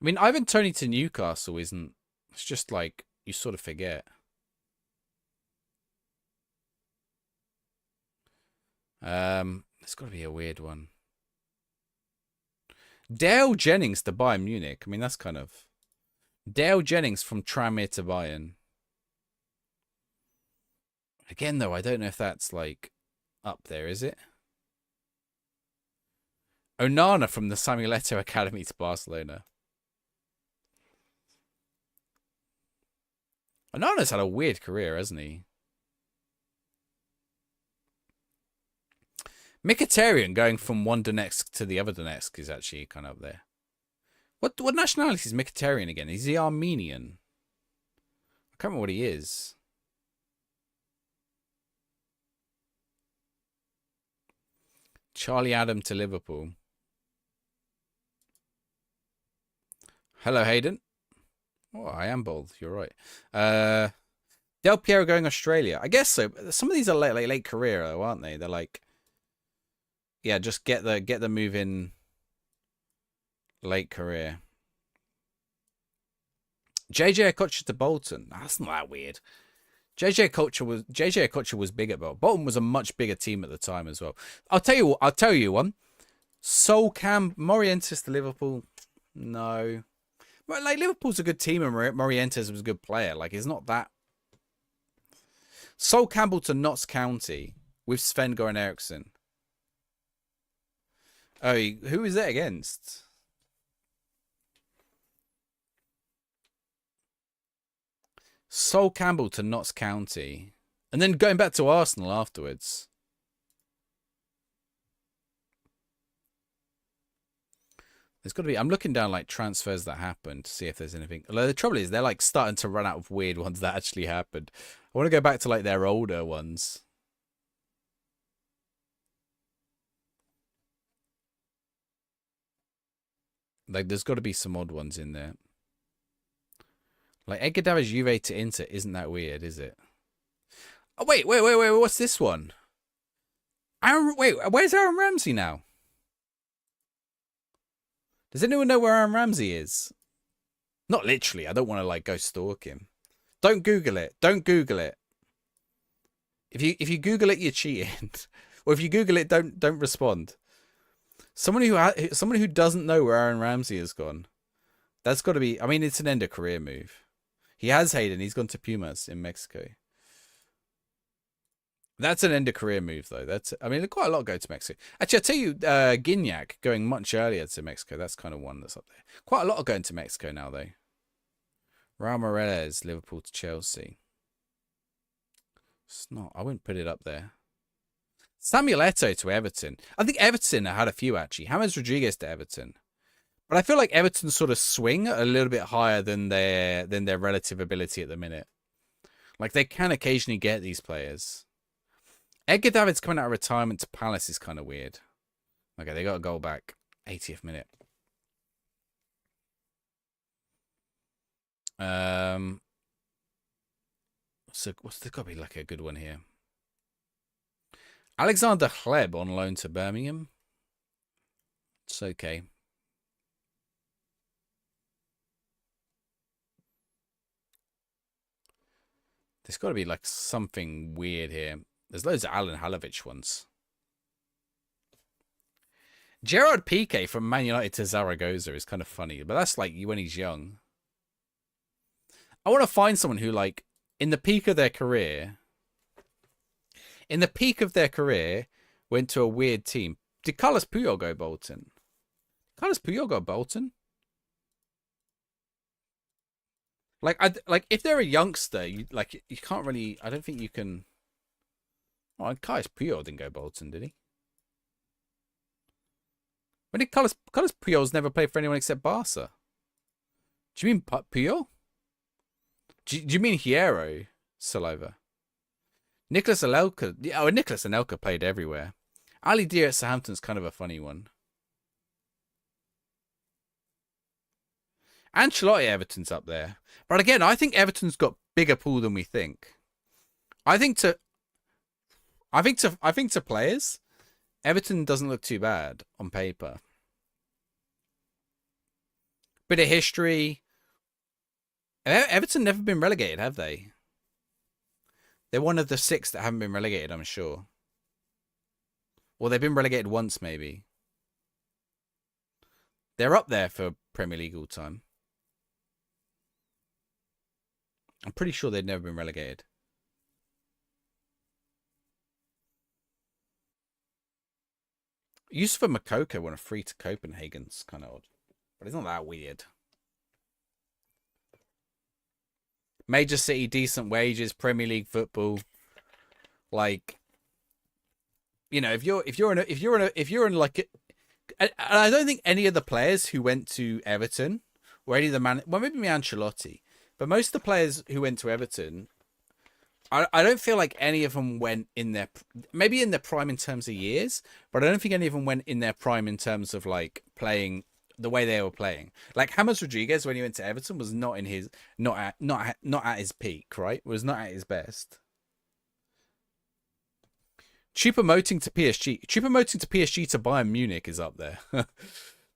mean, Ivan Toney to Newcastle isn't. It's just like you sort of forget. It's got to be a weird one. Dale Jennings to Bayern Munich. I mean, that's kind of Dale Jennings from Tranmere to Bayern. Again, though, I don't know if that's like up there, is it? Onana from the Samuel Eto'o Academy to Barcelona. Onana's had a weird career, hasn't he? Mkhitaryan going from one Donetsk to the other Donetsk is actually kind of up there. What nationality is Mkhitaryan again? Is he Armenian? I can't remember what he is. Charlie Adam to Liverpool. Hello, Hayden. Oh, I am bold. You're right. Del Piero going Australia. I guess so. Some of these are late career, though, aren't they? They're like, yeah, just get the move in late career. JJ Okocha to Bolton. That's not that weird. JJ Okocha was big at Bolton. Bolton was a much bigger team at the time as well. I'll tell you one. Sol Morientes to Liverpool. No. But like Liverpool's a good team and Morientes was a good player. Like it's not that. Sol Campbell to Notts County with Sven Goran Eriksson. Oh, who is that against? Sol Campbell to Notts County. And then going back to Arsenal afterwards. There's got to be... I'm looking down like transfers that happened to see if there's anything. Although the trouble is they're like starting to run out of weird ones that actually happened. I want to go back to like their older ones. Like there's got to be some odd ones in there. Like Edgar Davids Juve to Inter isn't that weird, is it? Oh wait, what's this one? Wait, where's Aaron Ramsey now? Does anyone know where Aaron Ramsey is? Not literally. I don't want to like go stalk him. Don't Google it. Don't Google it. If you Google it, you're cheating. Or if you Google it, don't respond. Someone who doesn't know where Aaron Ramsey has gone. That's got to be. I mean, it's an end of career move. He has Hayden. He's gone to Pumas in Mexico. That's an end of career move, though. I mean, quite a lot go to Mexico. Actually, I'll tell you, Gignac going much earlier to Mexico. That's kind of one that's up there. Quite a lot are going to Mexico now, though. Raul Morales, Liverpool to Chelsea. It's not. I wouldn't put it up there. Samuel Eto'o to Everton. I think Everton had a few, actually. James Rodriguez to Everton. But I feel like Everton sort of swing a little bit higher than their relative ability at the minute. Like, they can occasionally get these players. Edgar Davids coming out of retirement to Palace is kind of weird. Okay, they got a goal back. 80th minute. So there's got to be like a good one here. Alexander Hleb on loan to Birmingham. It's okay. There's got to be like something weird here. There's loads of Alan Halovich ones. Gerard Piqué from Man United to Zaragoza is kind of funny, but that's like when he's young. I want to find someone who, like, in the peak of their career, went to a weird team. Did Carlos Puyol go Bolton? Carlos Puyol go Bolton? Like if they're a youngster, you can't really. I don't think you can. Oh, Carlos Puyol didn't go Bolton, did he? When did Carlos Puyol's never played for anyone except Barca? Do you mean Puyol? Do you mean Hierro Saliva? Nicholas Anelka. Oh, Nicholas Anelka played everywhere. Ali Dia at Southampton's kind of a funny one. Ancelotti Everton's up there. But again, I think Everton's got bigger pool than we think. I think to players, Everton doesn't look too bad on paper. Bit of history. Everton never been relegated, have they? They're one of the 6 that haven't been relegated, I'm sure. Or they've been relegated once, maybe. They're up there for Premier League all time. I'm pretty sure they've never been relegated. Yusufa Makoko won a free to Copenhagen's kind of odd. But it's not that weird. Major city, decent wages, Premier League football. Like, you know, if you're in like, I don't think any of the players who went to Everton or any of the well, maybe Ancelotti, but most of the players who went to Everton, I don't feel like any of them went in their, maybe in their prime in terms of years, but I don't think any of them went in their prime in terms of like playing the way they were playing. Like James Rodriguez, when he went to Everton, was not in his, not at his peak, right? Was not at his best. Choupo-Moting to PSG. Choupo-Moting to PSG to Bayern Munich is up there.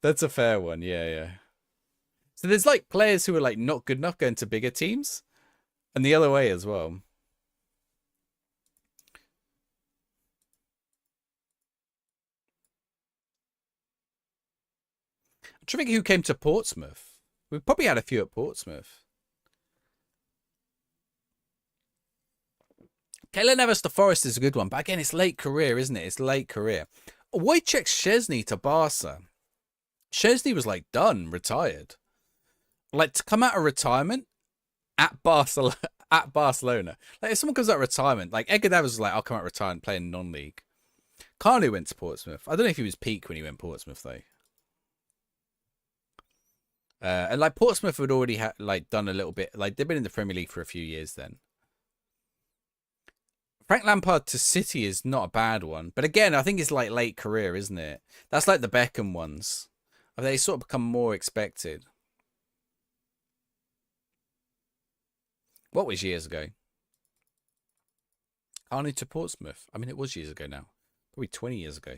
That's a fair one. Yeah. So there's like players who are like not good enough going to bigger teams, and the other way as well. I'm trying to think who came to Portsmouth. We've probably had a few at Portsmouth. Kellen Evers to Forest is a good one, but again, it's late career, isn't it? It's late career. Wojciech Szczesny to Barca. Szczesny was like done, retired. Like to come out of retirement at Barcelona. At Barcelona, like if someone comes out of retirement, like Edgar Davids was like, "I'll come out of retirement playing non-league." Carney went to Portsmouth. I don't know if he was peak when he went Portsmouth though. And like Portsmouth had already like done a little bit, like they've been in the Premier League for a few years then. Frank Lampard to City is not a bad one, but again, I think it's like late career, isn't it? That's like the Beckham ones. They sort of become more expected. What was years ago? Carney to Portsmouth. I mean, it was years ago now, probably 20 years ago.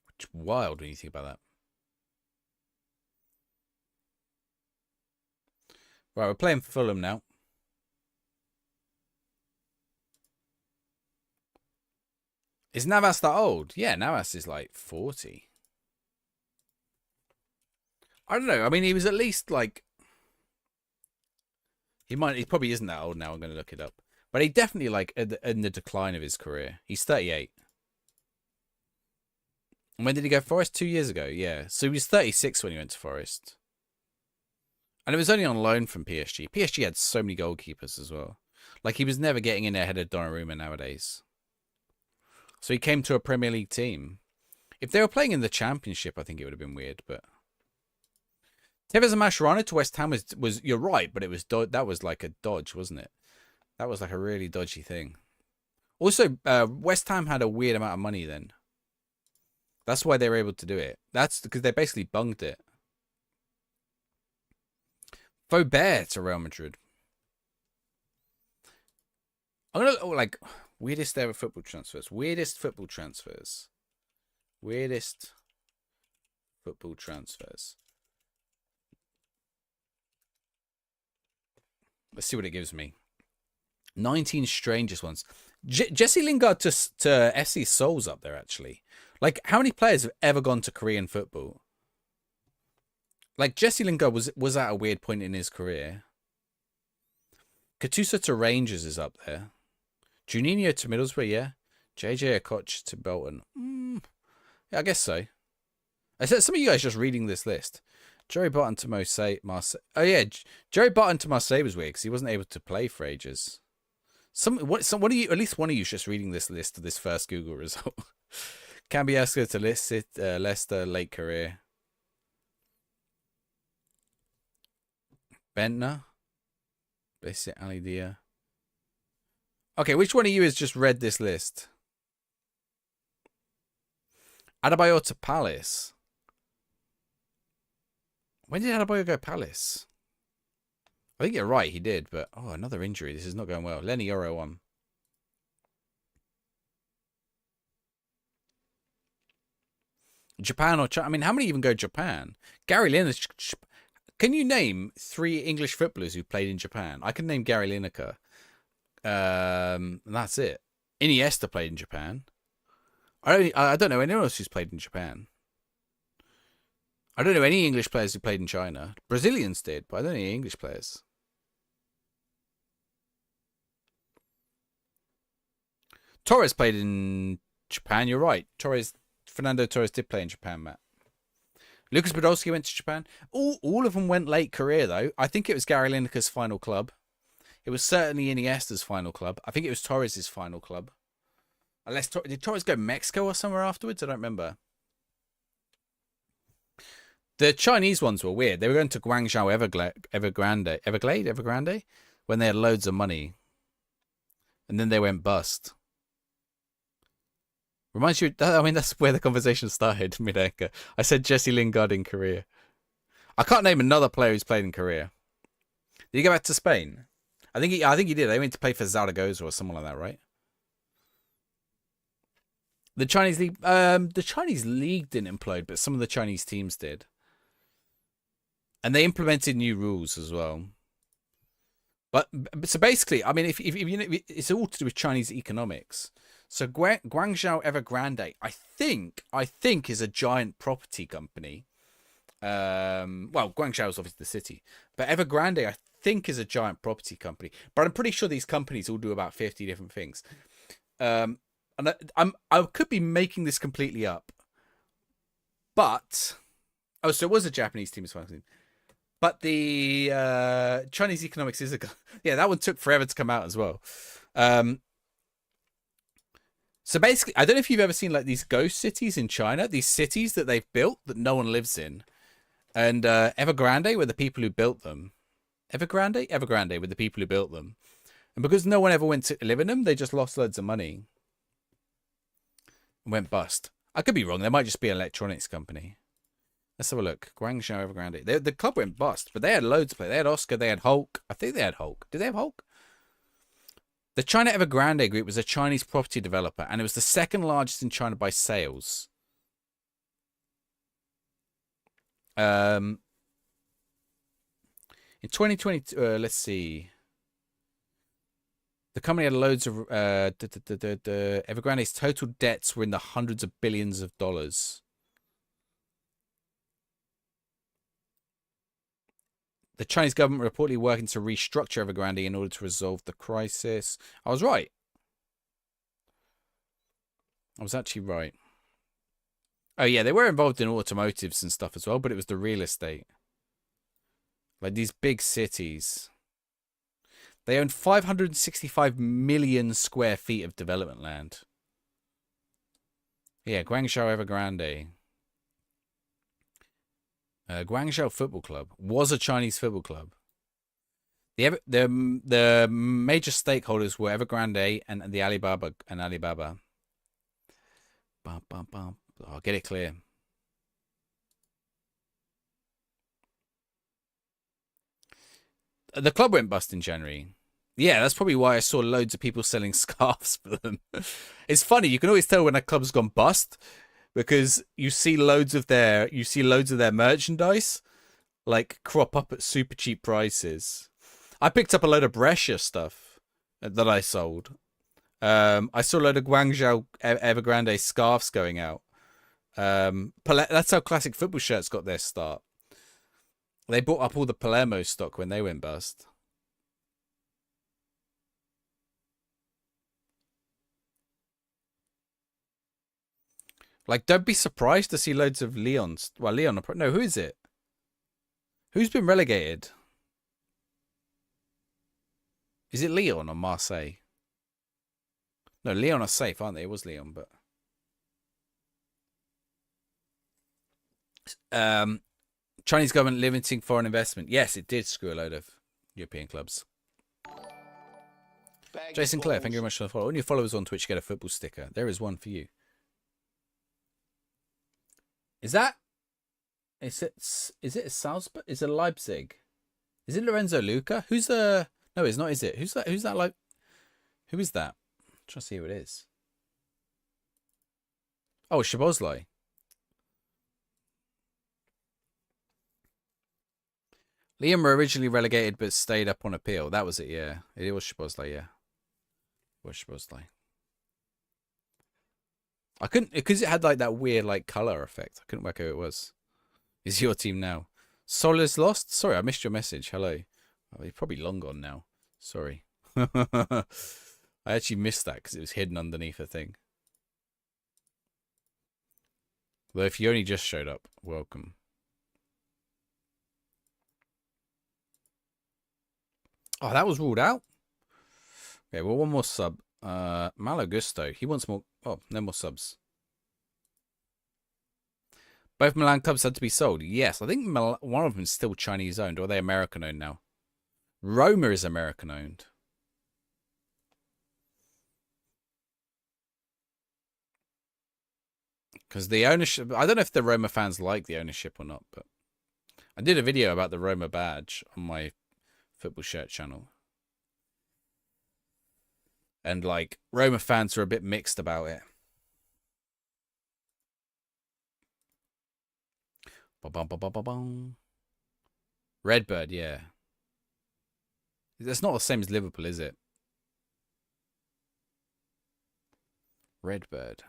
Which is wild when you think about that. Right, we're playing for Fulham now. Is Navas that old? Yeah, Navas is like 40. I don't know. I mean, he was at least like... He probably isn't that old now. I'm going to look it up. But he definitely like in the decline of his career. He's 38. And when did he go Forest? 2 years ago. Yeah. So he was 36 when he went to Forest. And it was only on loan from PSG. PSG had so many goalkeepers as well. Like he was never getting in ahead of Donnarumma nowadays. So he came to a Premier League team. If they were playing in the Championship, I think it would have been weird. But Tevez and Mascherano to West Ham was you're right, but it was that was like a dodge, wasn't it? That was like a really dodgy thing. Also, West Ham had a weird amount of money then. That's why they were able to do it. That's because they basically bunged it. Faubert to Real Madrid. I'm gonna like weirdest ever football transfers. Weirdest football transfers. Weirdest football transfers. Let's see what it gives me. 19 strangest ones. Jesse Lingard to FC Seoul's up there, actually. Like, how many players have ever gone to Korean football? Like, Jesse Lingard was at a weird point in his career. Gattuso to Rangers is up there. Juninho to Middlesbrough, yeah. JJ Okocha to Bolton. Yeah, I guess so. I said some of you guys just reading this list. Joey Barton to Marseille. Oh, yeah. Joey Barton to Marseille was weird because he wasn't able to play for ages. What are you? At least one of you just reading this list of this first Google result. Cambiasso to Leicester, late career. Bentner. Basic Ali Dia. Okay, which one of you has just read this list? Adebayor to Palace. When did Adebayor go Palace? I think you're right, he did, but oh, another injury. This is not going well. Lenny Yoro on. Japan or China? I mean, how many even go Japan? Gary Lineker. Can you name 3 English footballers who played in Japan? I can name Gary Lineker. And that's it. Iniesta played in Japan. I don't know anyone else who's played in Japan. I don't know any English players who played in China. Brazilians did, but I don't know any English players. Torres played in Japan. You're right. Fernando Torres did play in Japan, Matt. Lucas Podolski went to Japan. All of them went late career, though. I think it was Gary Lineker's final club. It was certainly Iniesta's final club. I think it was Torres' final club. Unless did Torres go Mexico or somewhere afterwards? I don't remember. The Chinese ones were weird. They were going to Guangzhou Evergrande, when they had loads of money. And then they went bust. Reminds you, I mean, that's where the conversation started, Midenka. I said Jesse Lingard in Korea. I can't name another player who's played in Korea. Did he go back to Spain? I think he did. They went to play for Zaragoza or someone like that, right? The Chinese league didn't implode, but some of the Chinese teams did. And they implemented new rules as well. But so basically, I mean, if you know, it's all to do with Chinese economics. So Guangzhou Evergrande, I think is a giant property company, Well, Guangzhou is obviously the city, but Evergrande I think is a giant property company. But I'm pretty sure these companies all do about 50 different things. And I could be making this completely up, but so it was a Japanese team as well. But the Chinese economics is a yeah, that one took forever to come out as well. So basically, I don't know if you've ever seen like these ghost cities in China, these cities that they've built that no one lives in. And Evergrande were the people who built them. Evergrande were the people who built them. And because no one ever went to live in them, they just lost loads of money and went bust. I could be wrong. There might just be an electronics company. Let's have a look. Guangzhou Evergrande. The club went bust, but they had loads of players. They had Oscar. They had Hulk. I think they had Hulk. Did they have Hulk? The China Evergrande Group was a Chinese property developer, and it was the second largest in China by sales. In 2020, let's see. The company had loads of Evergrande's total debts were in the hundreds of billions of dollars. The Chinese government reportedly working to restructure Evergrande in order to resolve the crisis. I was right. I was actually right. Oh, yeah, they were involved in automotives and stuff as well, but it was the real estate. Like these big cities. They own 565 million square feet of development land. Yeah, Guangzhou Evergrande. Guangzhou Football Club was a Chinese football club. The major stakeholders were Evergrande and the Alibaba and Alibaba. I'll get it clear. The club went bust in January. Yeah, that's probably why I saw loads of people selling scarves for them. It's funny, you can always tell when a club's gone bust because you see loads of their merchandise like crop up at super cheap prices. I picked up a load of Brescia stuff that I sold. I saw a load of Guangzhou Evergrande scarves going out. That's how classic football shirts got their start. They bought up all the Palermo stock when they went bust. Like, don't be surprised to see loads of Lyon's. Well, Lyon. No, who is it? Who's been relegated? Is it Lyon or Marseille? No, Lyon are safe, aren't they? It was Lyon, but Chinese government limiting foreign investment. Yes, it did screw a load of European clubs. Jason Clare, thank you very much for the follow. All your followers on Twitch get a football sticker. There is one for you. Is it Salzburg? Is it Leipzig? Is it Lorenzo Luca? Who's the? No, it's not. Is it? Who's that? Who's that? Like, who is that? I'm trying to see who it is. Oh, Shabozlai. Liam were originally relegated but stayed up on appeal. That was it. Yeah, it was Shabozlai. Yeah, it was Shabozlai. I couldn't because it had like that weird like color effect. I couldn't work out who it was. Is your team now? Solar's lost? Sorry, I missed your message. Hello. Oh, he's probably long gone now. Sorry. I actually missed that because it was hidden underneath a thing. Though if you only just showed up, welcome. Oh, that was ruled out? Okay, well, one more sub. Malagusto. He wants more. Oh, no more subs. Both Milan clubs had to be sold. Yes, I think one of them is still Chinese owned, or are they American owned now? Roma is American owned. Because the ownership, I don't know if the Roma fans like the ownership or not, but I did a video about the Roma badge on my football shirt channel. And like Roma fans are a bit mixed about it. Redbird, yeah. That's not the same as Liverpool, is it? Redbird.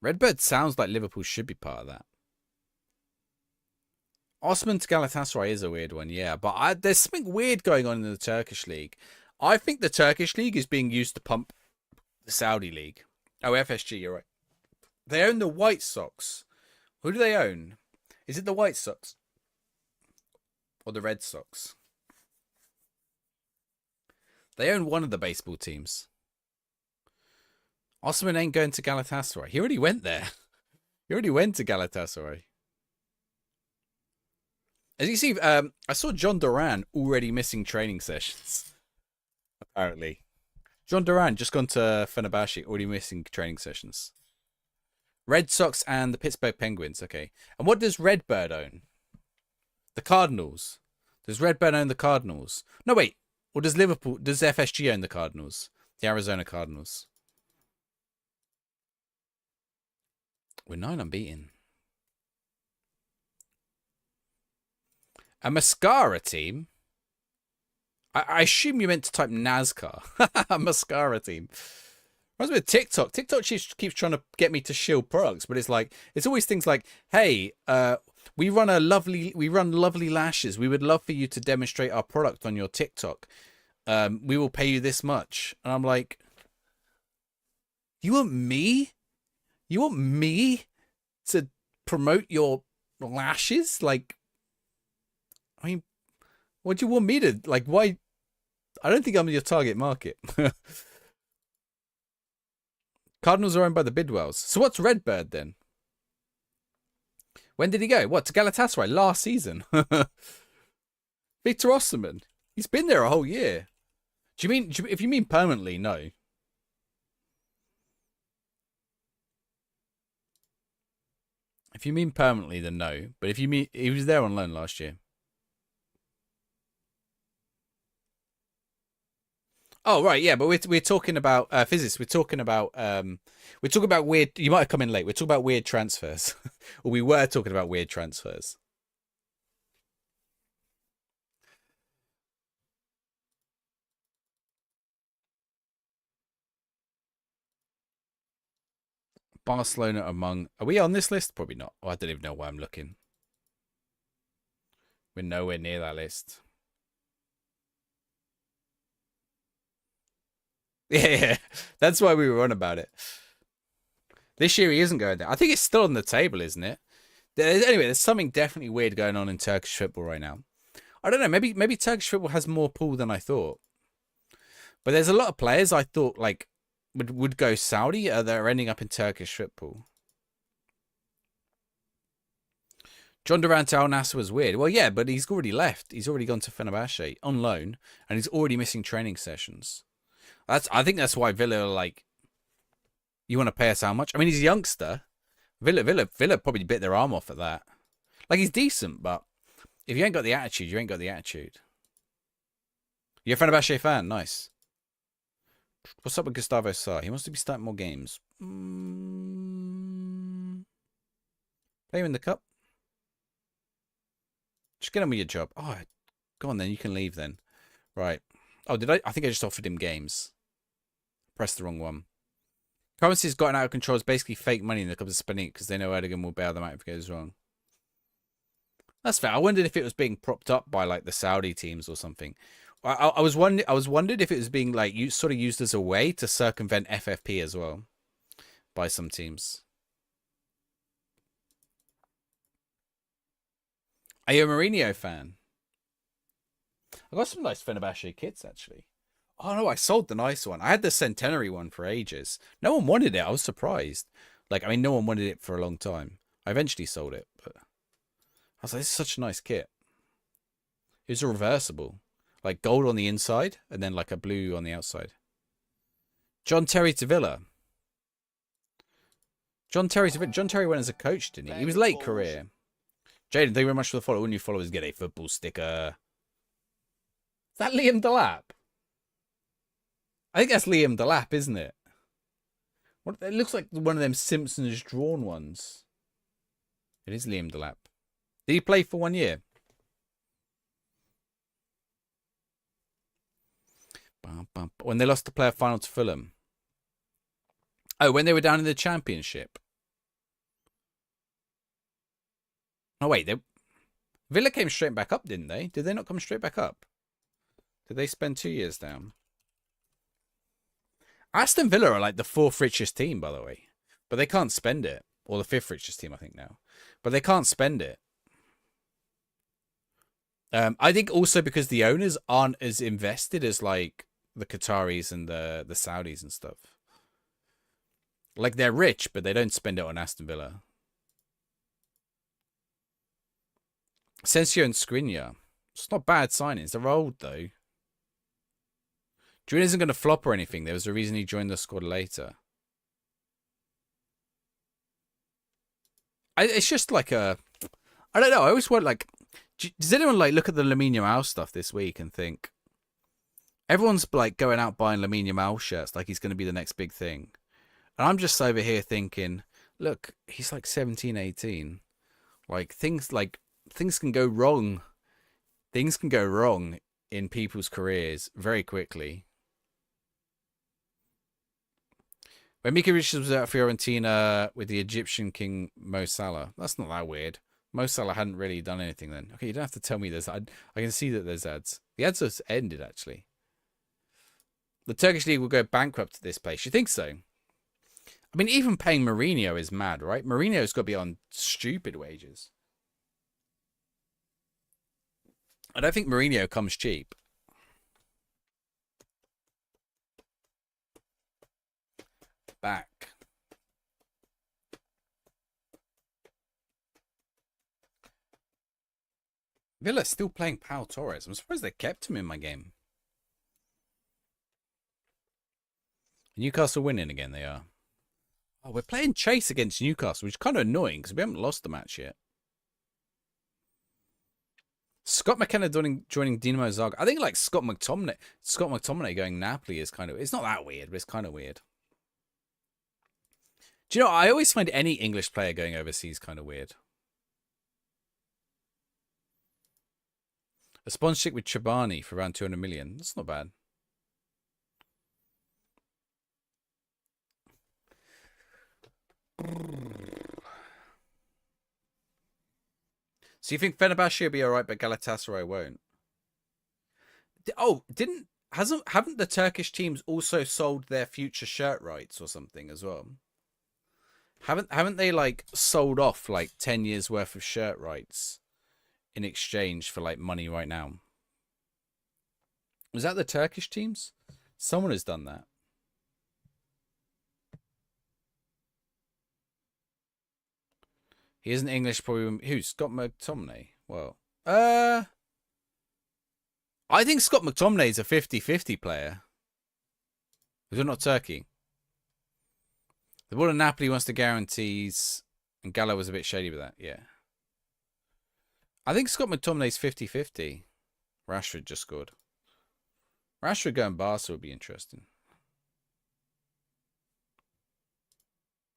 Redbird sounds like Liverpool should be part of that. Osman to Galatasaray is a weird one, yeah. But there's something weird going on in the Turkish league. I think the Turkish league is being used to pump the Saudi league. Oh, FSG, you're right. They own the White Sox. Who do they own? Is it the White Sox or the Red Sox? They own one of the baseball teams. Osman ain't going to Galatasaray. He already went there. He already went to Galatasaray. As you see, I saw John Duran already missing training sessions. Apparently. John Duran just gone to Fenerbahce, already missing training sessions. Red Sox and the Pittsburgh Penguins. Okay. And what does Redbird own? The Cardinals. Does Redbird own the Cardinals? No, wait. Or does FSG own the Cardinals? The Arizona Cardinals. We're 9 unbeaten. A mascara team? I assume you meant to type NASCAR. A mascara team. Reminds me of TikTok. TikTok keeps trying to get me to shield products, but it's always things like, hey, we run lovely lashes. We would love for you to demonstrate our product on your TikTok. We will pay you this much. And I'm like, you want me? You want me to promote your lashes? Like, I mean, what do you want me to, like, why? I don't think I'm your target market. Cardinals are owned by the Bidwells. So what's Redbird then? When did he go? What, to Galatasaray last season? Victor Osimhen. He's been there a whole year. If you mean permanently, no. If you mean permanently, then no. But if you mean he was there on loan last year. Oh right, yeah, but we're talking about physics. We're talking about weird. You might have come in late. We're talking about weird transfers, or we were talking about weird transfers. Barcelona among. Are we on this list? Probably not. Oh, I don't even know why I'm looking. We're nowhere near that list. Yeah, that's why we were on about it. This year he isn't going there. I think it's still on the table, isn't it? Anyway, there's something definitely weird going on in Turkish football right now. I don't know. Maybe Turkish football has more pull than I thought. But there's a lot of players I thought like would go Saudi that are ending up in Turkish football. John Durant Al Nassr was weird. Well, yeah, but he's already left. He's already gone to Fenerbahce on loan, and he's already missing training sessions. I think that's why Villa are like, you want to pay us how much? I mean, he's a youngster. Villa probably bit their arm off at that. Like, he's decent, but if you ain't got the attitude, you ain't got the attitude. You're a Fenerbahce fan? Nice. What's up with Gustavo Sarr? He wants to be starting more games. Play him in the cup. Just get on with your job. Oh, go on then. You can leave then. Right. Oh, did I? I think I just offered him games. Pressed the wrong one. Currency's gotten out of control. It's basically fake money in the clubs are spending it because they know Erdogan will bail them out if it goes wrong. That's fair. I wondered if it was being propped up by like the Saudi teams or something. I was wondered if it was being like sort of used as a way to circumvent FFP as well by some teams. Are you a Mourinho fan? I got some nice Fenerbahce kits actually. Oh no, I sold the nice one. I had the centenary one for ages. No one wanted it. I was surprised. Like, I mean, no one wanted it for a long time. I eventually sold it, but I was like, this is such a nice kit. It was a reversible. Like gold on the inside and then like a blue on the outside. John Terry to Villa. John Terry went as a coach, didn't he? He was late career. Jaden, thank you very much for the follow. All new followers get a football sticker. Is that Liam Delap? I think that's Liam Delap, isn't it? It looks like one of them Simpsons drawn ones. It is Liam Delap. Did he play for 1 year? When they lost the playoff final to Fulham. Oh, when they were down in the Championship. Oh, wait. Villa came straight back up, didn't they? Did they not come straight back up? Did they spend 2 years down? Aston Villa are like the fourth richest team, by the way. But they can't spend it. Or the fifth richest team, I think, now. But they can't spend it. I think also because the owners aren't as invested as like the Qataris and the Saudis and stuff. Like they're rich, but they don't spend it on Aston Villa. Sensio and Skriniar. It's not bad signings. They're old though. Julian isn't going to flop or anything. There was a reason he joined the squad later. It's just like a... I don't know. I always want like... Does anyone like look at the Lamine Yamal stuff this week and think... Everyone's like going out buying Lamine Yamal shirts like he's going to be the next big thing. And I'm just over here thinking, look, he's like 17, 18. Like things can go wrong. Things can go wrong in people's careers very quickly. When Mika Richards was at Fiorentina with the Egyptian king Mo Salah, that's not that weird. Mo Salah hadn't really done anything then. Okay, you don't have to tell me this. I can see that there's ads. The ads have ended, actually. The Turkish league will go bankrupt at this place. You think so? I mean, even paying Mourinho is mad, right? Mourinho's got to be on stupid wages. I don't think Mourinho comes cheap. Back. Villa's still playing Pau Torres. I'm surprised they kept him in my game. Newcastle winning again, they are. Oh, we're playing Chase against Newcastle, which is kind of annoying because we haven't lost the match yet. Scott McKenna joining Dinamo Zagreb. I think like Scott McTominay going Napoli is kind of... It's not that weird, but it's kind of weird. Do you know, I always find any English player going overseas kind of weird. A sponsorship with Chobani for around 200 million. That's not bad. So you think Fenerbahce will be all right, but Galatasaray won't? Oh, haven't the Turkish teams also sold their future shirt rights or something as well? Haven't they like sold off like 10 years worth of shirt rights in exchange for like money right now? Was that the Turkish teams? Someone has done that. He isn't English, probably. Who? Scott McTominay? Well, I think Scott McTominay is a 50-50 player. They're not Turkey. The ball in Napoli wants the guarantees, and Gallo was a bit shady with that. Yeah. I think Scott McTominay's 50-50. Rashford just scored. Rashford going Barca would be interesting.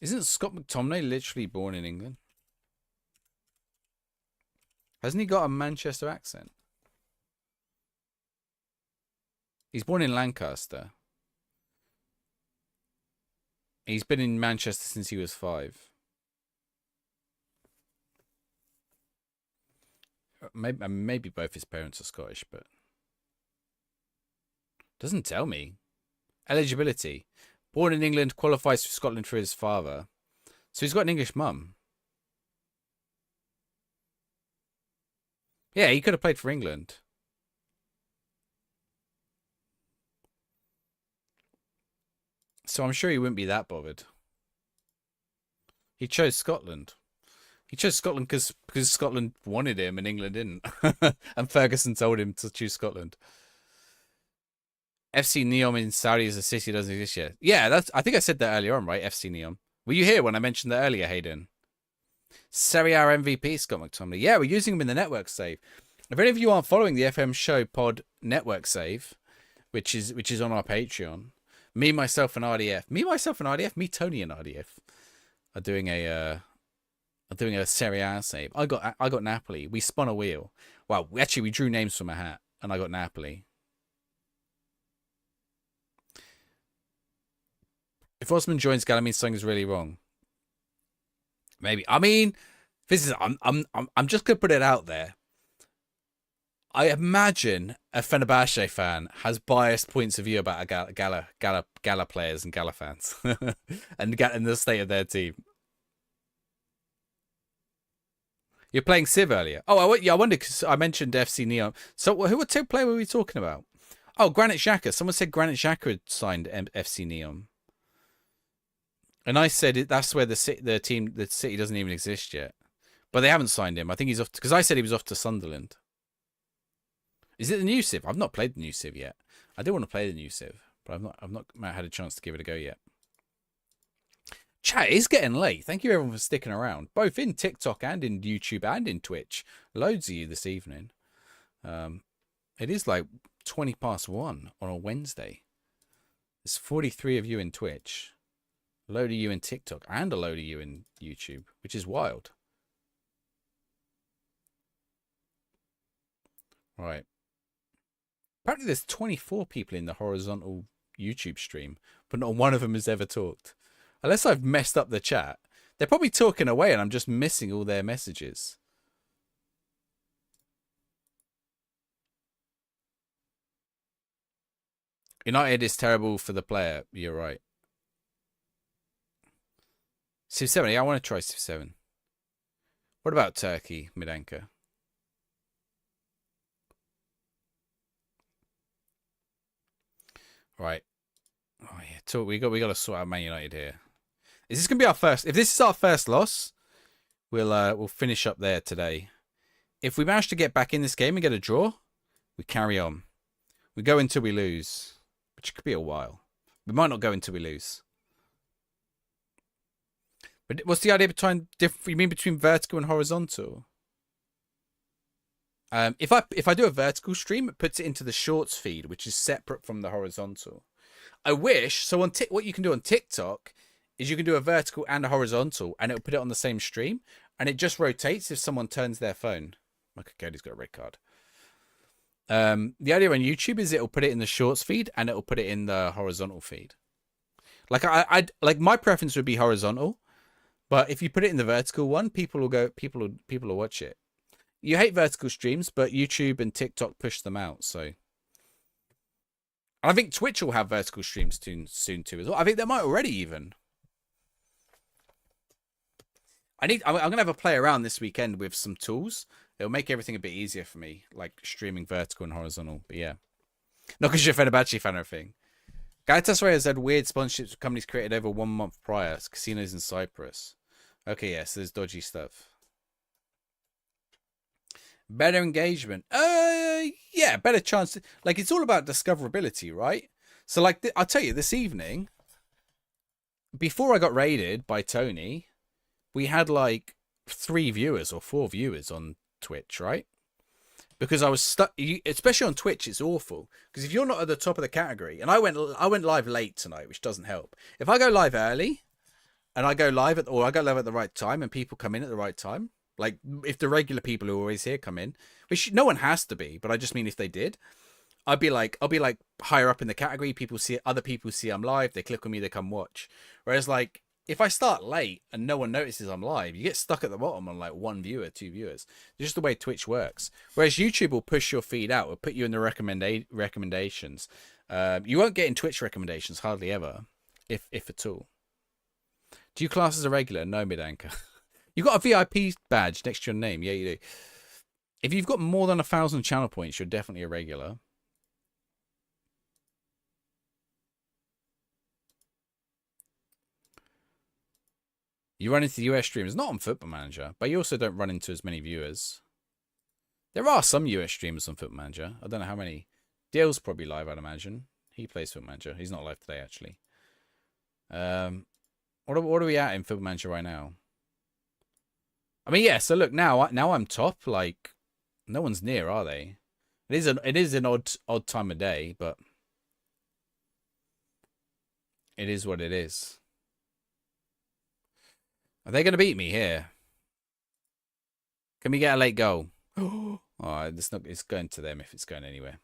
Isn't Scott McTominay literally born in England? Hasn't he got a Manchester accent? He's born in Lancaster. He's been in Manchester since he was 5. Maybe both his parents are Scottish, but... Doesn't tell me. Eligibility. Born in England, qualifies for Scotland for his father. So he's got an English mum. Yeah, he could have played for England. So I'm sure he wouldn't be that bothered. He chose Scotland. He chose Scotland because Scotland wanted him and England didn't. And Ferguson told him to choose Scotland. FC Neom in Saudi as a city doesn't exist yet. Yeah, I think I said that earlier on, right? FC Neom. Were you here when I mentioned that earlier, Hayden? Serie A MVP, Scott McTominay. Yeah, we're using him in the network save. If any of you aren't following the FM Show Pod network save, which is on our Patreon, me, myself, and RDF. Me, Tony, and RDF are doing a Serie A save. I got Napoli. We spun a wheel. Well, actually, we drew names from a hat, and I got Napoli. If Osman joins, Galamine something is really wrong. Maybe. I mean, this is I'm just gonna put it out there. I imagine a Fenerbahce fan has biased points of view about a Gala players and Gala fans, and the state of their team. You're playing Civ earlier. Oh, I wonder because I mentioned FC Neon. So, what player were we talking about? Oh, Granit Xhaka. Someone said Granit Xhaka had signed FC Neon, and I said that's where the city doesn't even exist yet. But they haven't signed him. I think he's off because I said he was off to Sunderland. Is it the new Civ? I've not played the new Civ yet. I do want to play the new Civ, but I've not had a chance to give it a go yet. Chat, it's getting late. Thank you everyone for sticking around, both in TikTok and in YouTube and in Twitch. Loads of you this evening. It is like 1:20 on a Wednesday. There's 43 of you in Twitch, a load of you in TikTok, and a load of you in YouTube, which is wild. Right. Apparently there's 24 people in the horizontal YouTube stream, but not one of them has ever talked. Unless I've messed up the chat. They're probably talking away and I'm just missing all their messages. United is terrible for the player. You're right. Civ 7. Yeah, I want to try Civ 7. What about Turkey, Midanka? Right. Oh yeah, we got to sort out Man United here. Is this gonna be our first? If this is our first loss, we'll finish up there today. If we manage to get back in this game and get a draw, we carry on. We go until we lose, which could be a while. We might not go until we lose. But what's the idea behind you mean between vertical and horizontal? If I do a vertical stream, it puts it into the shorts feed, which is separate from the horizontal. I wish so. What you can do on TikTok is you can do a vertical and a horizontal, and it'll put it on the same stream, and it just rotates if someone turns their phone. Okay, Cody's got a red card. The idea on YouTube is it'll put it in the shorts feed and it'll put it in the horizontal feed. Like I'd like my preference would be horizontal, but if you put it in the vertical one, people will watch it. You hate vertical streams, but YouTube and TikTok push them out. So I think Twitch will have vertical streams soon too as well. I think they might already even. I'm gonna have a play around this weekend with some tools. It'll make everything a bit easier for me, like streaming vertical and horizontal. But yeah, not because you're a Fenerbahce fan or anything. Galatasaray has had weird sponsorships with companies created over 1 month prior. It's casinos in Cyprus. Okay, yes, there's dodgy stuff. Better engagement. Yeah, better chance. Like, it's all about discoverability, right? So, like, I'll tell you, this evening, before I got raided by Tony, we had, like, 3 viewers or 4 viewers on Twitch, right? Because I was stuck, especially on Twitch, it's awful. Because if you're not at the top of the category, and I went live late tonight, which doesn't help. If I go live early, and I go live at the right time, and people come in at the right time, like, if the regular people who are always here come in, which no one has to be, but I just mean if they did, I'll be like higher up in the category. Other people see I'm live, they click on me, they come watch. Whereas, like, if I start late and no one notices I'm live, you get stuck at the bottom on like 1 viewer, 2 viewers. It's just the way Twitch works. Whereas YouTube will push your feed out, will put you in the recommendations. You won't get in Twitch recommendations hardly ever, if at all. Do you class as a regular? No, Midanka. You got a VIP badge next to your name. Yeah, you do. If you've got more than 1,000 channel points, you're definitely a regular. You run into US streamers, not on Football Manager, but you also don't run into as many viewers. There are some US streamers on Football Manager. I don't know how many. Dale's probably live, I'd imagine. He plays Football Manager. He's not live today, actually. What are we at in Football Manager right now? I mean, yeah, so look, now I'm top. Like, no one's near, are they? It is an odd time of day, but it is what it is. Are they going to beat me here? Can we get a late goal? Oh, it's going to them if it's going anywhere.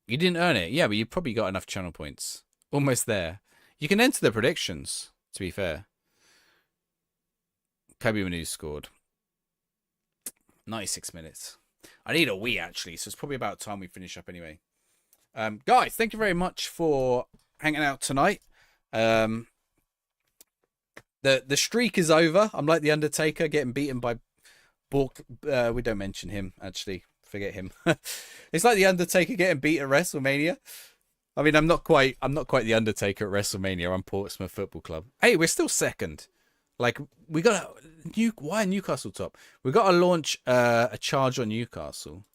You didn't earn it. Yeah, but you probably got enough channel points. Almost there. You can enter the predictions, to be fair. Kobe Manu scored. 96 minutes. I need a wee, actually, so it's probably about time we finish up anyway. Guys, thank you very much for hanging out tonight. The streak is over. I'm like the Undertaker getting beaten by Bork. We don't mention him, actually. Forget him. It's like the Undertaker getting beat at WrestleMania. I mean, I'm not quite the Undertaker at WrestleMania. I'm Portsmouth Football Club. Hey, we're still second. Like, we got why Newcastle top? We got to launch a charge on Newcastle.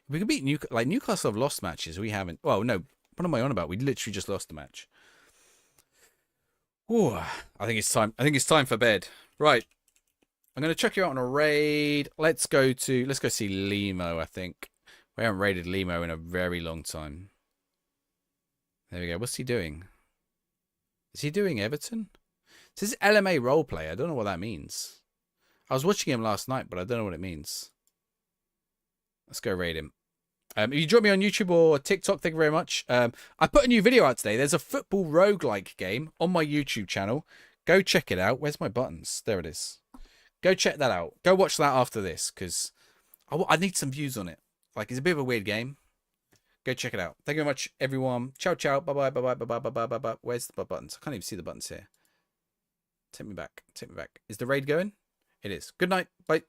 We can beat Newcastle have lost matches. We haven't. Well, no. What am I on about? We literally just lost the match. Ooh, I think it's time. I think it's time for bed. Right. I'm gonna check you out on a raid. Let's go see Limo. I think we haven't raided Limo in a very long time. There we go. What's he doing? Is he doing Everton? It says LMA roleplay. I don't know what that means. I was watching him last night, but I don't know what it means. Let's go raid him. If you join me on YouTube or TikTok, thank you very much. I put a new video out today. There's a football roguelike game on my YouTube channel. Go check it out. Where's my buttons? There it is. Go check that out. Go watch that after this, because I need some views on it. Like, it's a bit of a weird game. Go check it out. Thank you very much, everyone. Ciao, ciao. Bye-bye, bye-bye, bye-bye, bye-bye, bye-bye. Where's the buttons? I can't even see the buttons here. Take me back. Take me back. Is the raid going? It is. Good night. Bye.